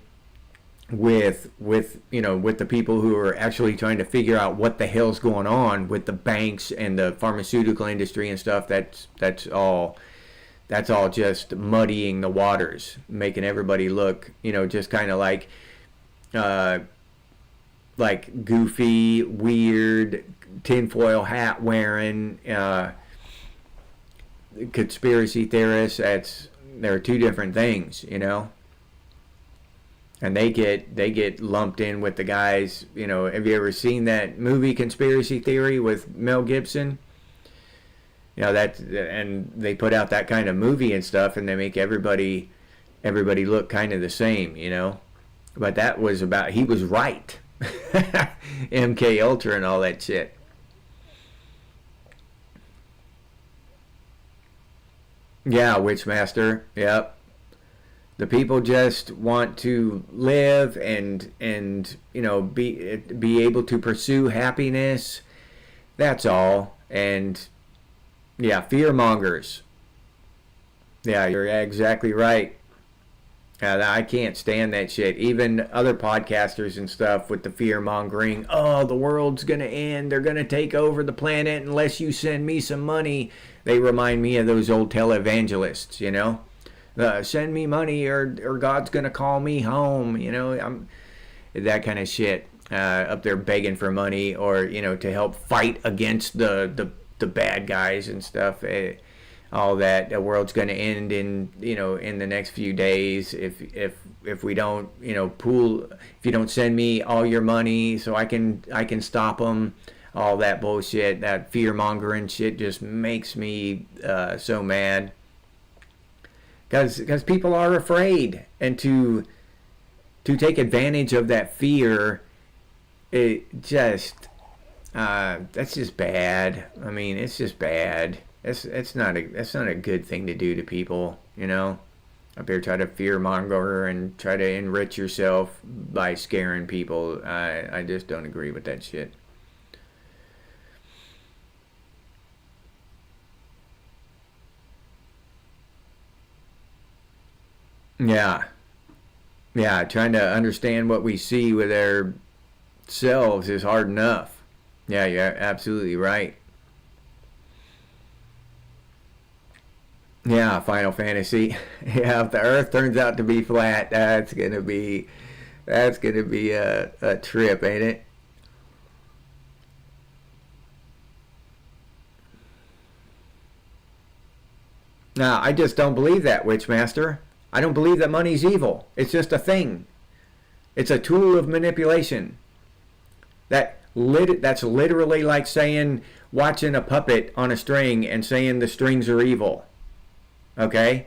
Speaker 1: with the people who are actually trying to figure out what the hell's going on with the banks and the pharmaceutical industry and stuff, that's all just muddying the waters, making everybody look just kind of like goofy, weird, tinfoil hat wearing conspiracy theorists. There are two different things, and they get lumped in with the guys. Have you ever seen that movie Conspiracy Theory with Mel Gibson? And they put out that kind of movie and stuff, and they make everybody look kind of the same, But that was about, he was right. MK Ultra and all that shit. Yeah, Witchmaster. Yep. The people just want to live and be able to pursue happiness. That's all. And yeah, fear mongers. Yeah, you're exactly right. I can't stand that shit. Even other podcasters and stuff with the fear mongering. Oh, the world's gonna end. They're gonna take over the planet unless you send me some money. They remind me of those old televangelists, send me money or God's gonna call me home. I'm that kind of shit. Up there begging for money or to help fight against the bad guys and stuff. All that the world's going to end in the next few days if we don't if you don't send me all your money so I can stop them. All that bullshit, that fear mongering shit just makes me so mad, because people are afraid, and to take advantage of that fear, it just that's just bad. I mean, it's just bad. It's not a good thing to do to people, you know. Up here, try to fear monger and try to enrich yourself by scaring people. I just don't agree with that shit. Yeah, yeah. Trying to understand what we see with ourselves is hard enough. Yeah, you're absolutely right. Yeah, Final Fantasy. Yeah, if the Earth turns out to be flat, that's gonna be a trip, ain't it? Now, I just don't believe that, Witchmaster. I don't believe that money's evil. It's just a thing. It's a tool of manipulation. That's literally like saying watching a puppet on a string and saying the strings are evil. Okay?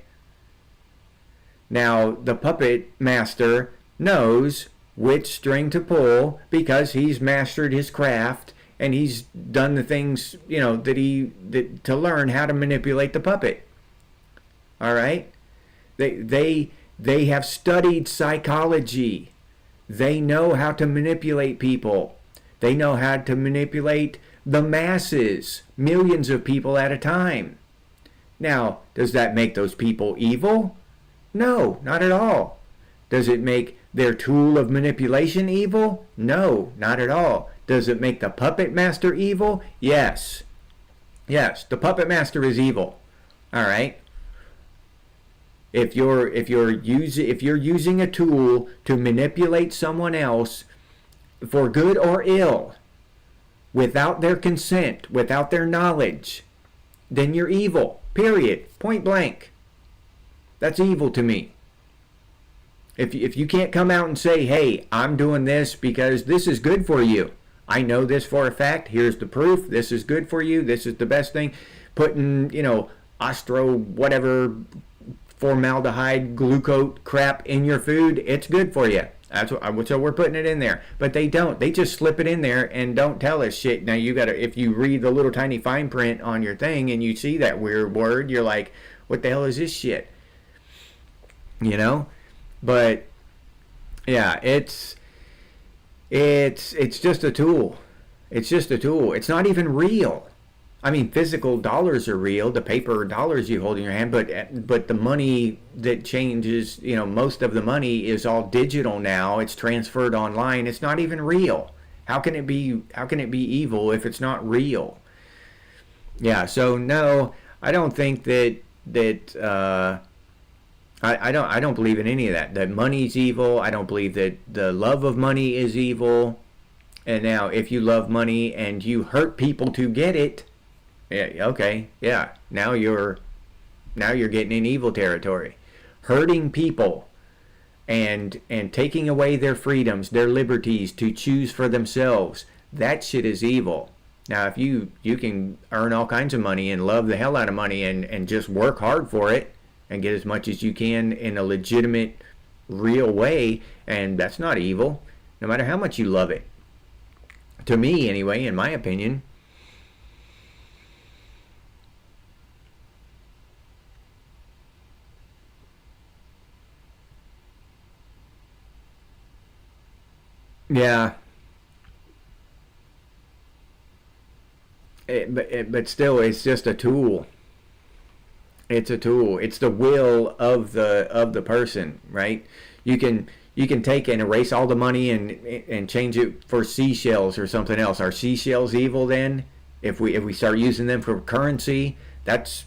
Speaker 1: Now, the puppet master knows which string to pull because he's mastered his craft and he's done the things, to learn how to manipulate the puppet. All right? They have studied psychology. They know how to manipulate people. They know how to manipulate the masses, millions of people at a time. Now, does that make those people evil? No, not at all. Does it make their tool of manipulation evil? No, not at all. Does it make the puppet master evil? Yes. Yes, the puppet master is evil. All right. If you're using a tool to manipulate someone else for good or ill, without their consent, without their knowledge, then you're evil. Period. Point blank. That's evil to me. If you can't come out and say, hey, I'm doing this because this is good for you. I know this for a fact. Here's the proof. This is good for you. This is the best thing. Putting, ostro whatever formaldehyde glucose crap in your food, it's good for you. So we're putting it in there. But they don't. They just slip it in there and don't tell us shit. Now you gotta, if you read the little tiny fine print on your thing and you see that weird word, you're like, what the hell is this shit? You know? But yeah, it's just a tool. It's just a tool. It's not even real. I mean, physical dollars are real, the paper dollars you hold in your hand, but the money that changes, most of the money is all digital now. It's transferred online. It's not even real. How can it be? How can it be evil if it's not real? Yeah. So no, I don't think that. I don't believe in any of that. That money's evil. I don't believe that the love of money is evil. And now, if you love money and you hurt people to get it, yeah, okay, yeah. Now you're getting in evil territory. Hurting people and taking away their freedoms, their liberties to choose for themselves. That shit is evil. Now, if you can earn all kinds of money and love the hell out of money and just work hard for it and get as much as you can in a legitimate, real way, and that's not evil, no matter how much you love it. To me, anyway, in my opinion. Yeah, but still, it's just a tool. It's a tool. It's the will of the person, right? You can take and erase all the money and change it for seashells or something else. Are seashells evil then? If we start using them for currency, that's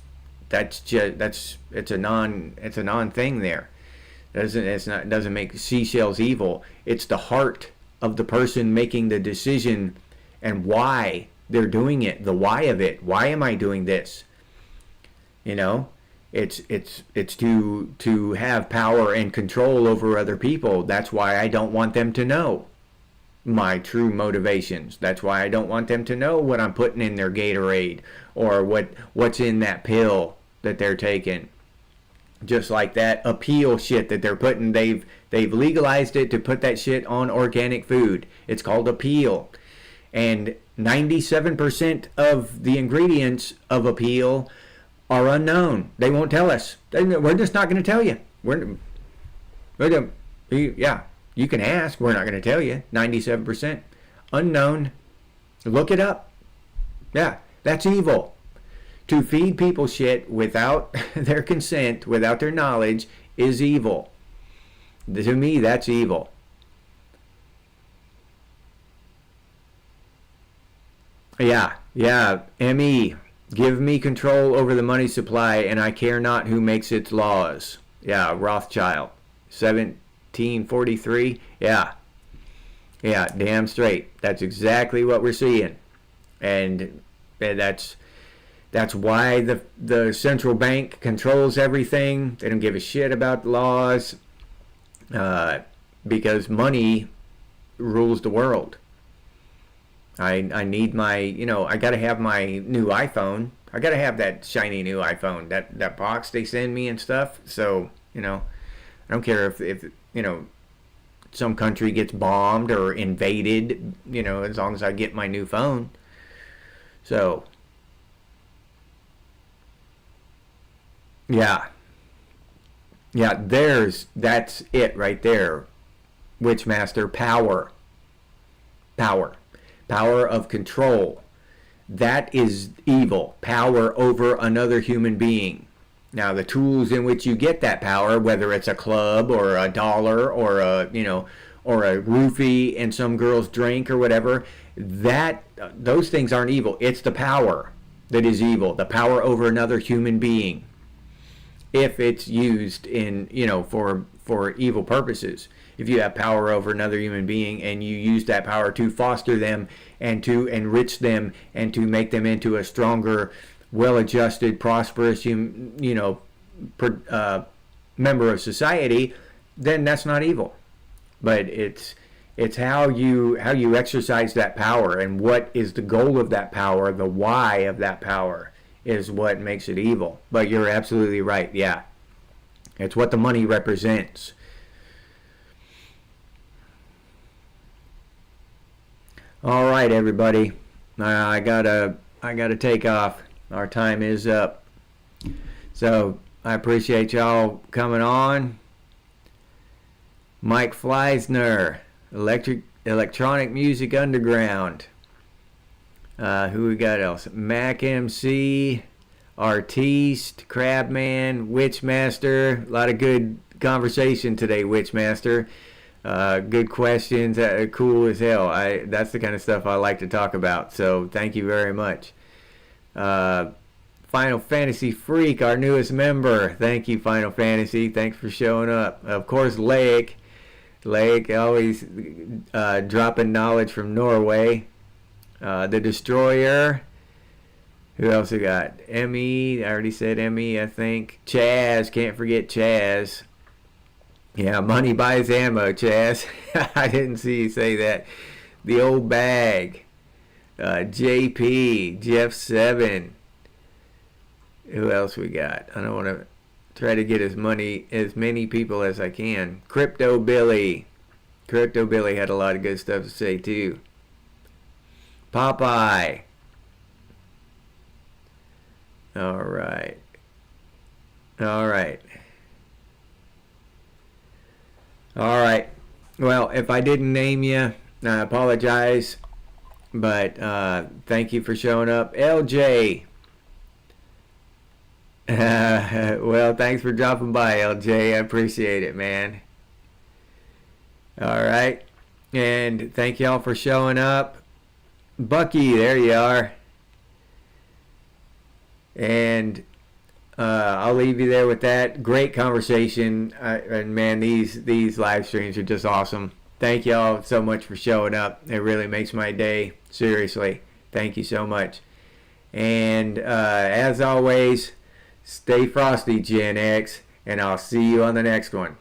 Speaker 1: just it's a non thing there. Doesn't make seashells evil. It's the heart of the person making the decision and why they're doing it. The why of it. Why am I doing this? You know, it's to have power and control over other people. That's why I don't want them to know my true motivations. That's why I don't want them to know what I'm putting in their Gatorade or what's in that pill that they're taking. Just like that appeal shit that they're putting, they've legalized it to put that shit on organic food. It's called appeal. And 97% of the ingredients of a peel are unknown. They won't tell us. We're just not going to tell you. Yeah, you can ask. We're not going to tell you. 97% unknown. Look it up. Yeah, that's evil. To feed people shit without their consent, without their knowledge, is evil. To me, that's evil. Yeah, ME. Give me control over the money supply, and I care not who makes its laws. Yeah, Rothschild. 1743. Yeah, damn straight. That's exactly what we're seeing. And that's why the central bank controls everything. They don't give a shit about the laws, because money rules the world. I need my, I got to have my new iPhone. I got to have that shiny new iPhone, that box they send me and stuff. So, I don't care if some country gets bombed or invaded, as long as I get my new phone. So, yeah, that's it right there. Witchmaster, power of control. That is evil. Power over another human being. Now, the tools in which you get that power, whether it's a club or a dollar or a roofie in some girl's drink or whatever, those things aren't evil. It's the power that is evil. The power over another human being, if it's used in for evil purposes. If you have power over another human being and you use that power to foster them and to enrich them and to make them into a stronger, well-adjusted, prosperous, member of society, then that's not evil. But it's how you exercise that power, and what is the goal of that power, the why of that power is what makes it evil. But you're absolutely right. Yeah, it's what the money represents. All right, everybody. I gotta take off. Our time is up. So I appreciate y'all coming on. Mike Fleisner, Electronic Music Underground. Who we got else? Mac MC, Artiste, Crabman, Witchmaster. A lot of good conversation today, Witchmaster. Good questions, cool as hell. That's the kind of stuff I like to talk about. So thank you very much. Final Fantasy Freak, our newest member. Thank you, Final Fantasy. Thanks for showing up. Of course, Lake always dropping knowledge from Norway. The Destroyer. Who else we got? Emmy. I already said Emmy, I think. Chaz. Can't forget Chaz. Yeah, money buys ammo, Chaz. I didn't see you say that. The Old Bag. JP. Jeff 7. Who else we got? I don't want to try to get as many people as I can. Crypto Billy. Crypto Billy had a lot of good stuff to say too. Popeye. All right. Well, if I didn't name you, I apologize. But thank you for showing up. LJ. Well, thanks for dropping by, LJ. I appreciate it, man. All right. And thank y'all for showing up. Bucky, there you are. And I'll leave you there with that. Great conversation. And man, these live streams are just awesome. Thank y'all so much for showing up. It really makes my day. Seriously. Thank you so much. And as always, stay frosty, Gen X. And I'll see you on the next one.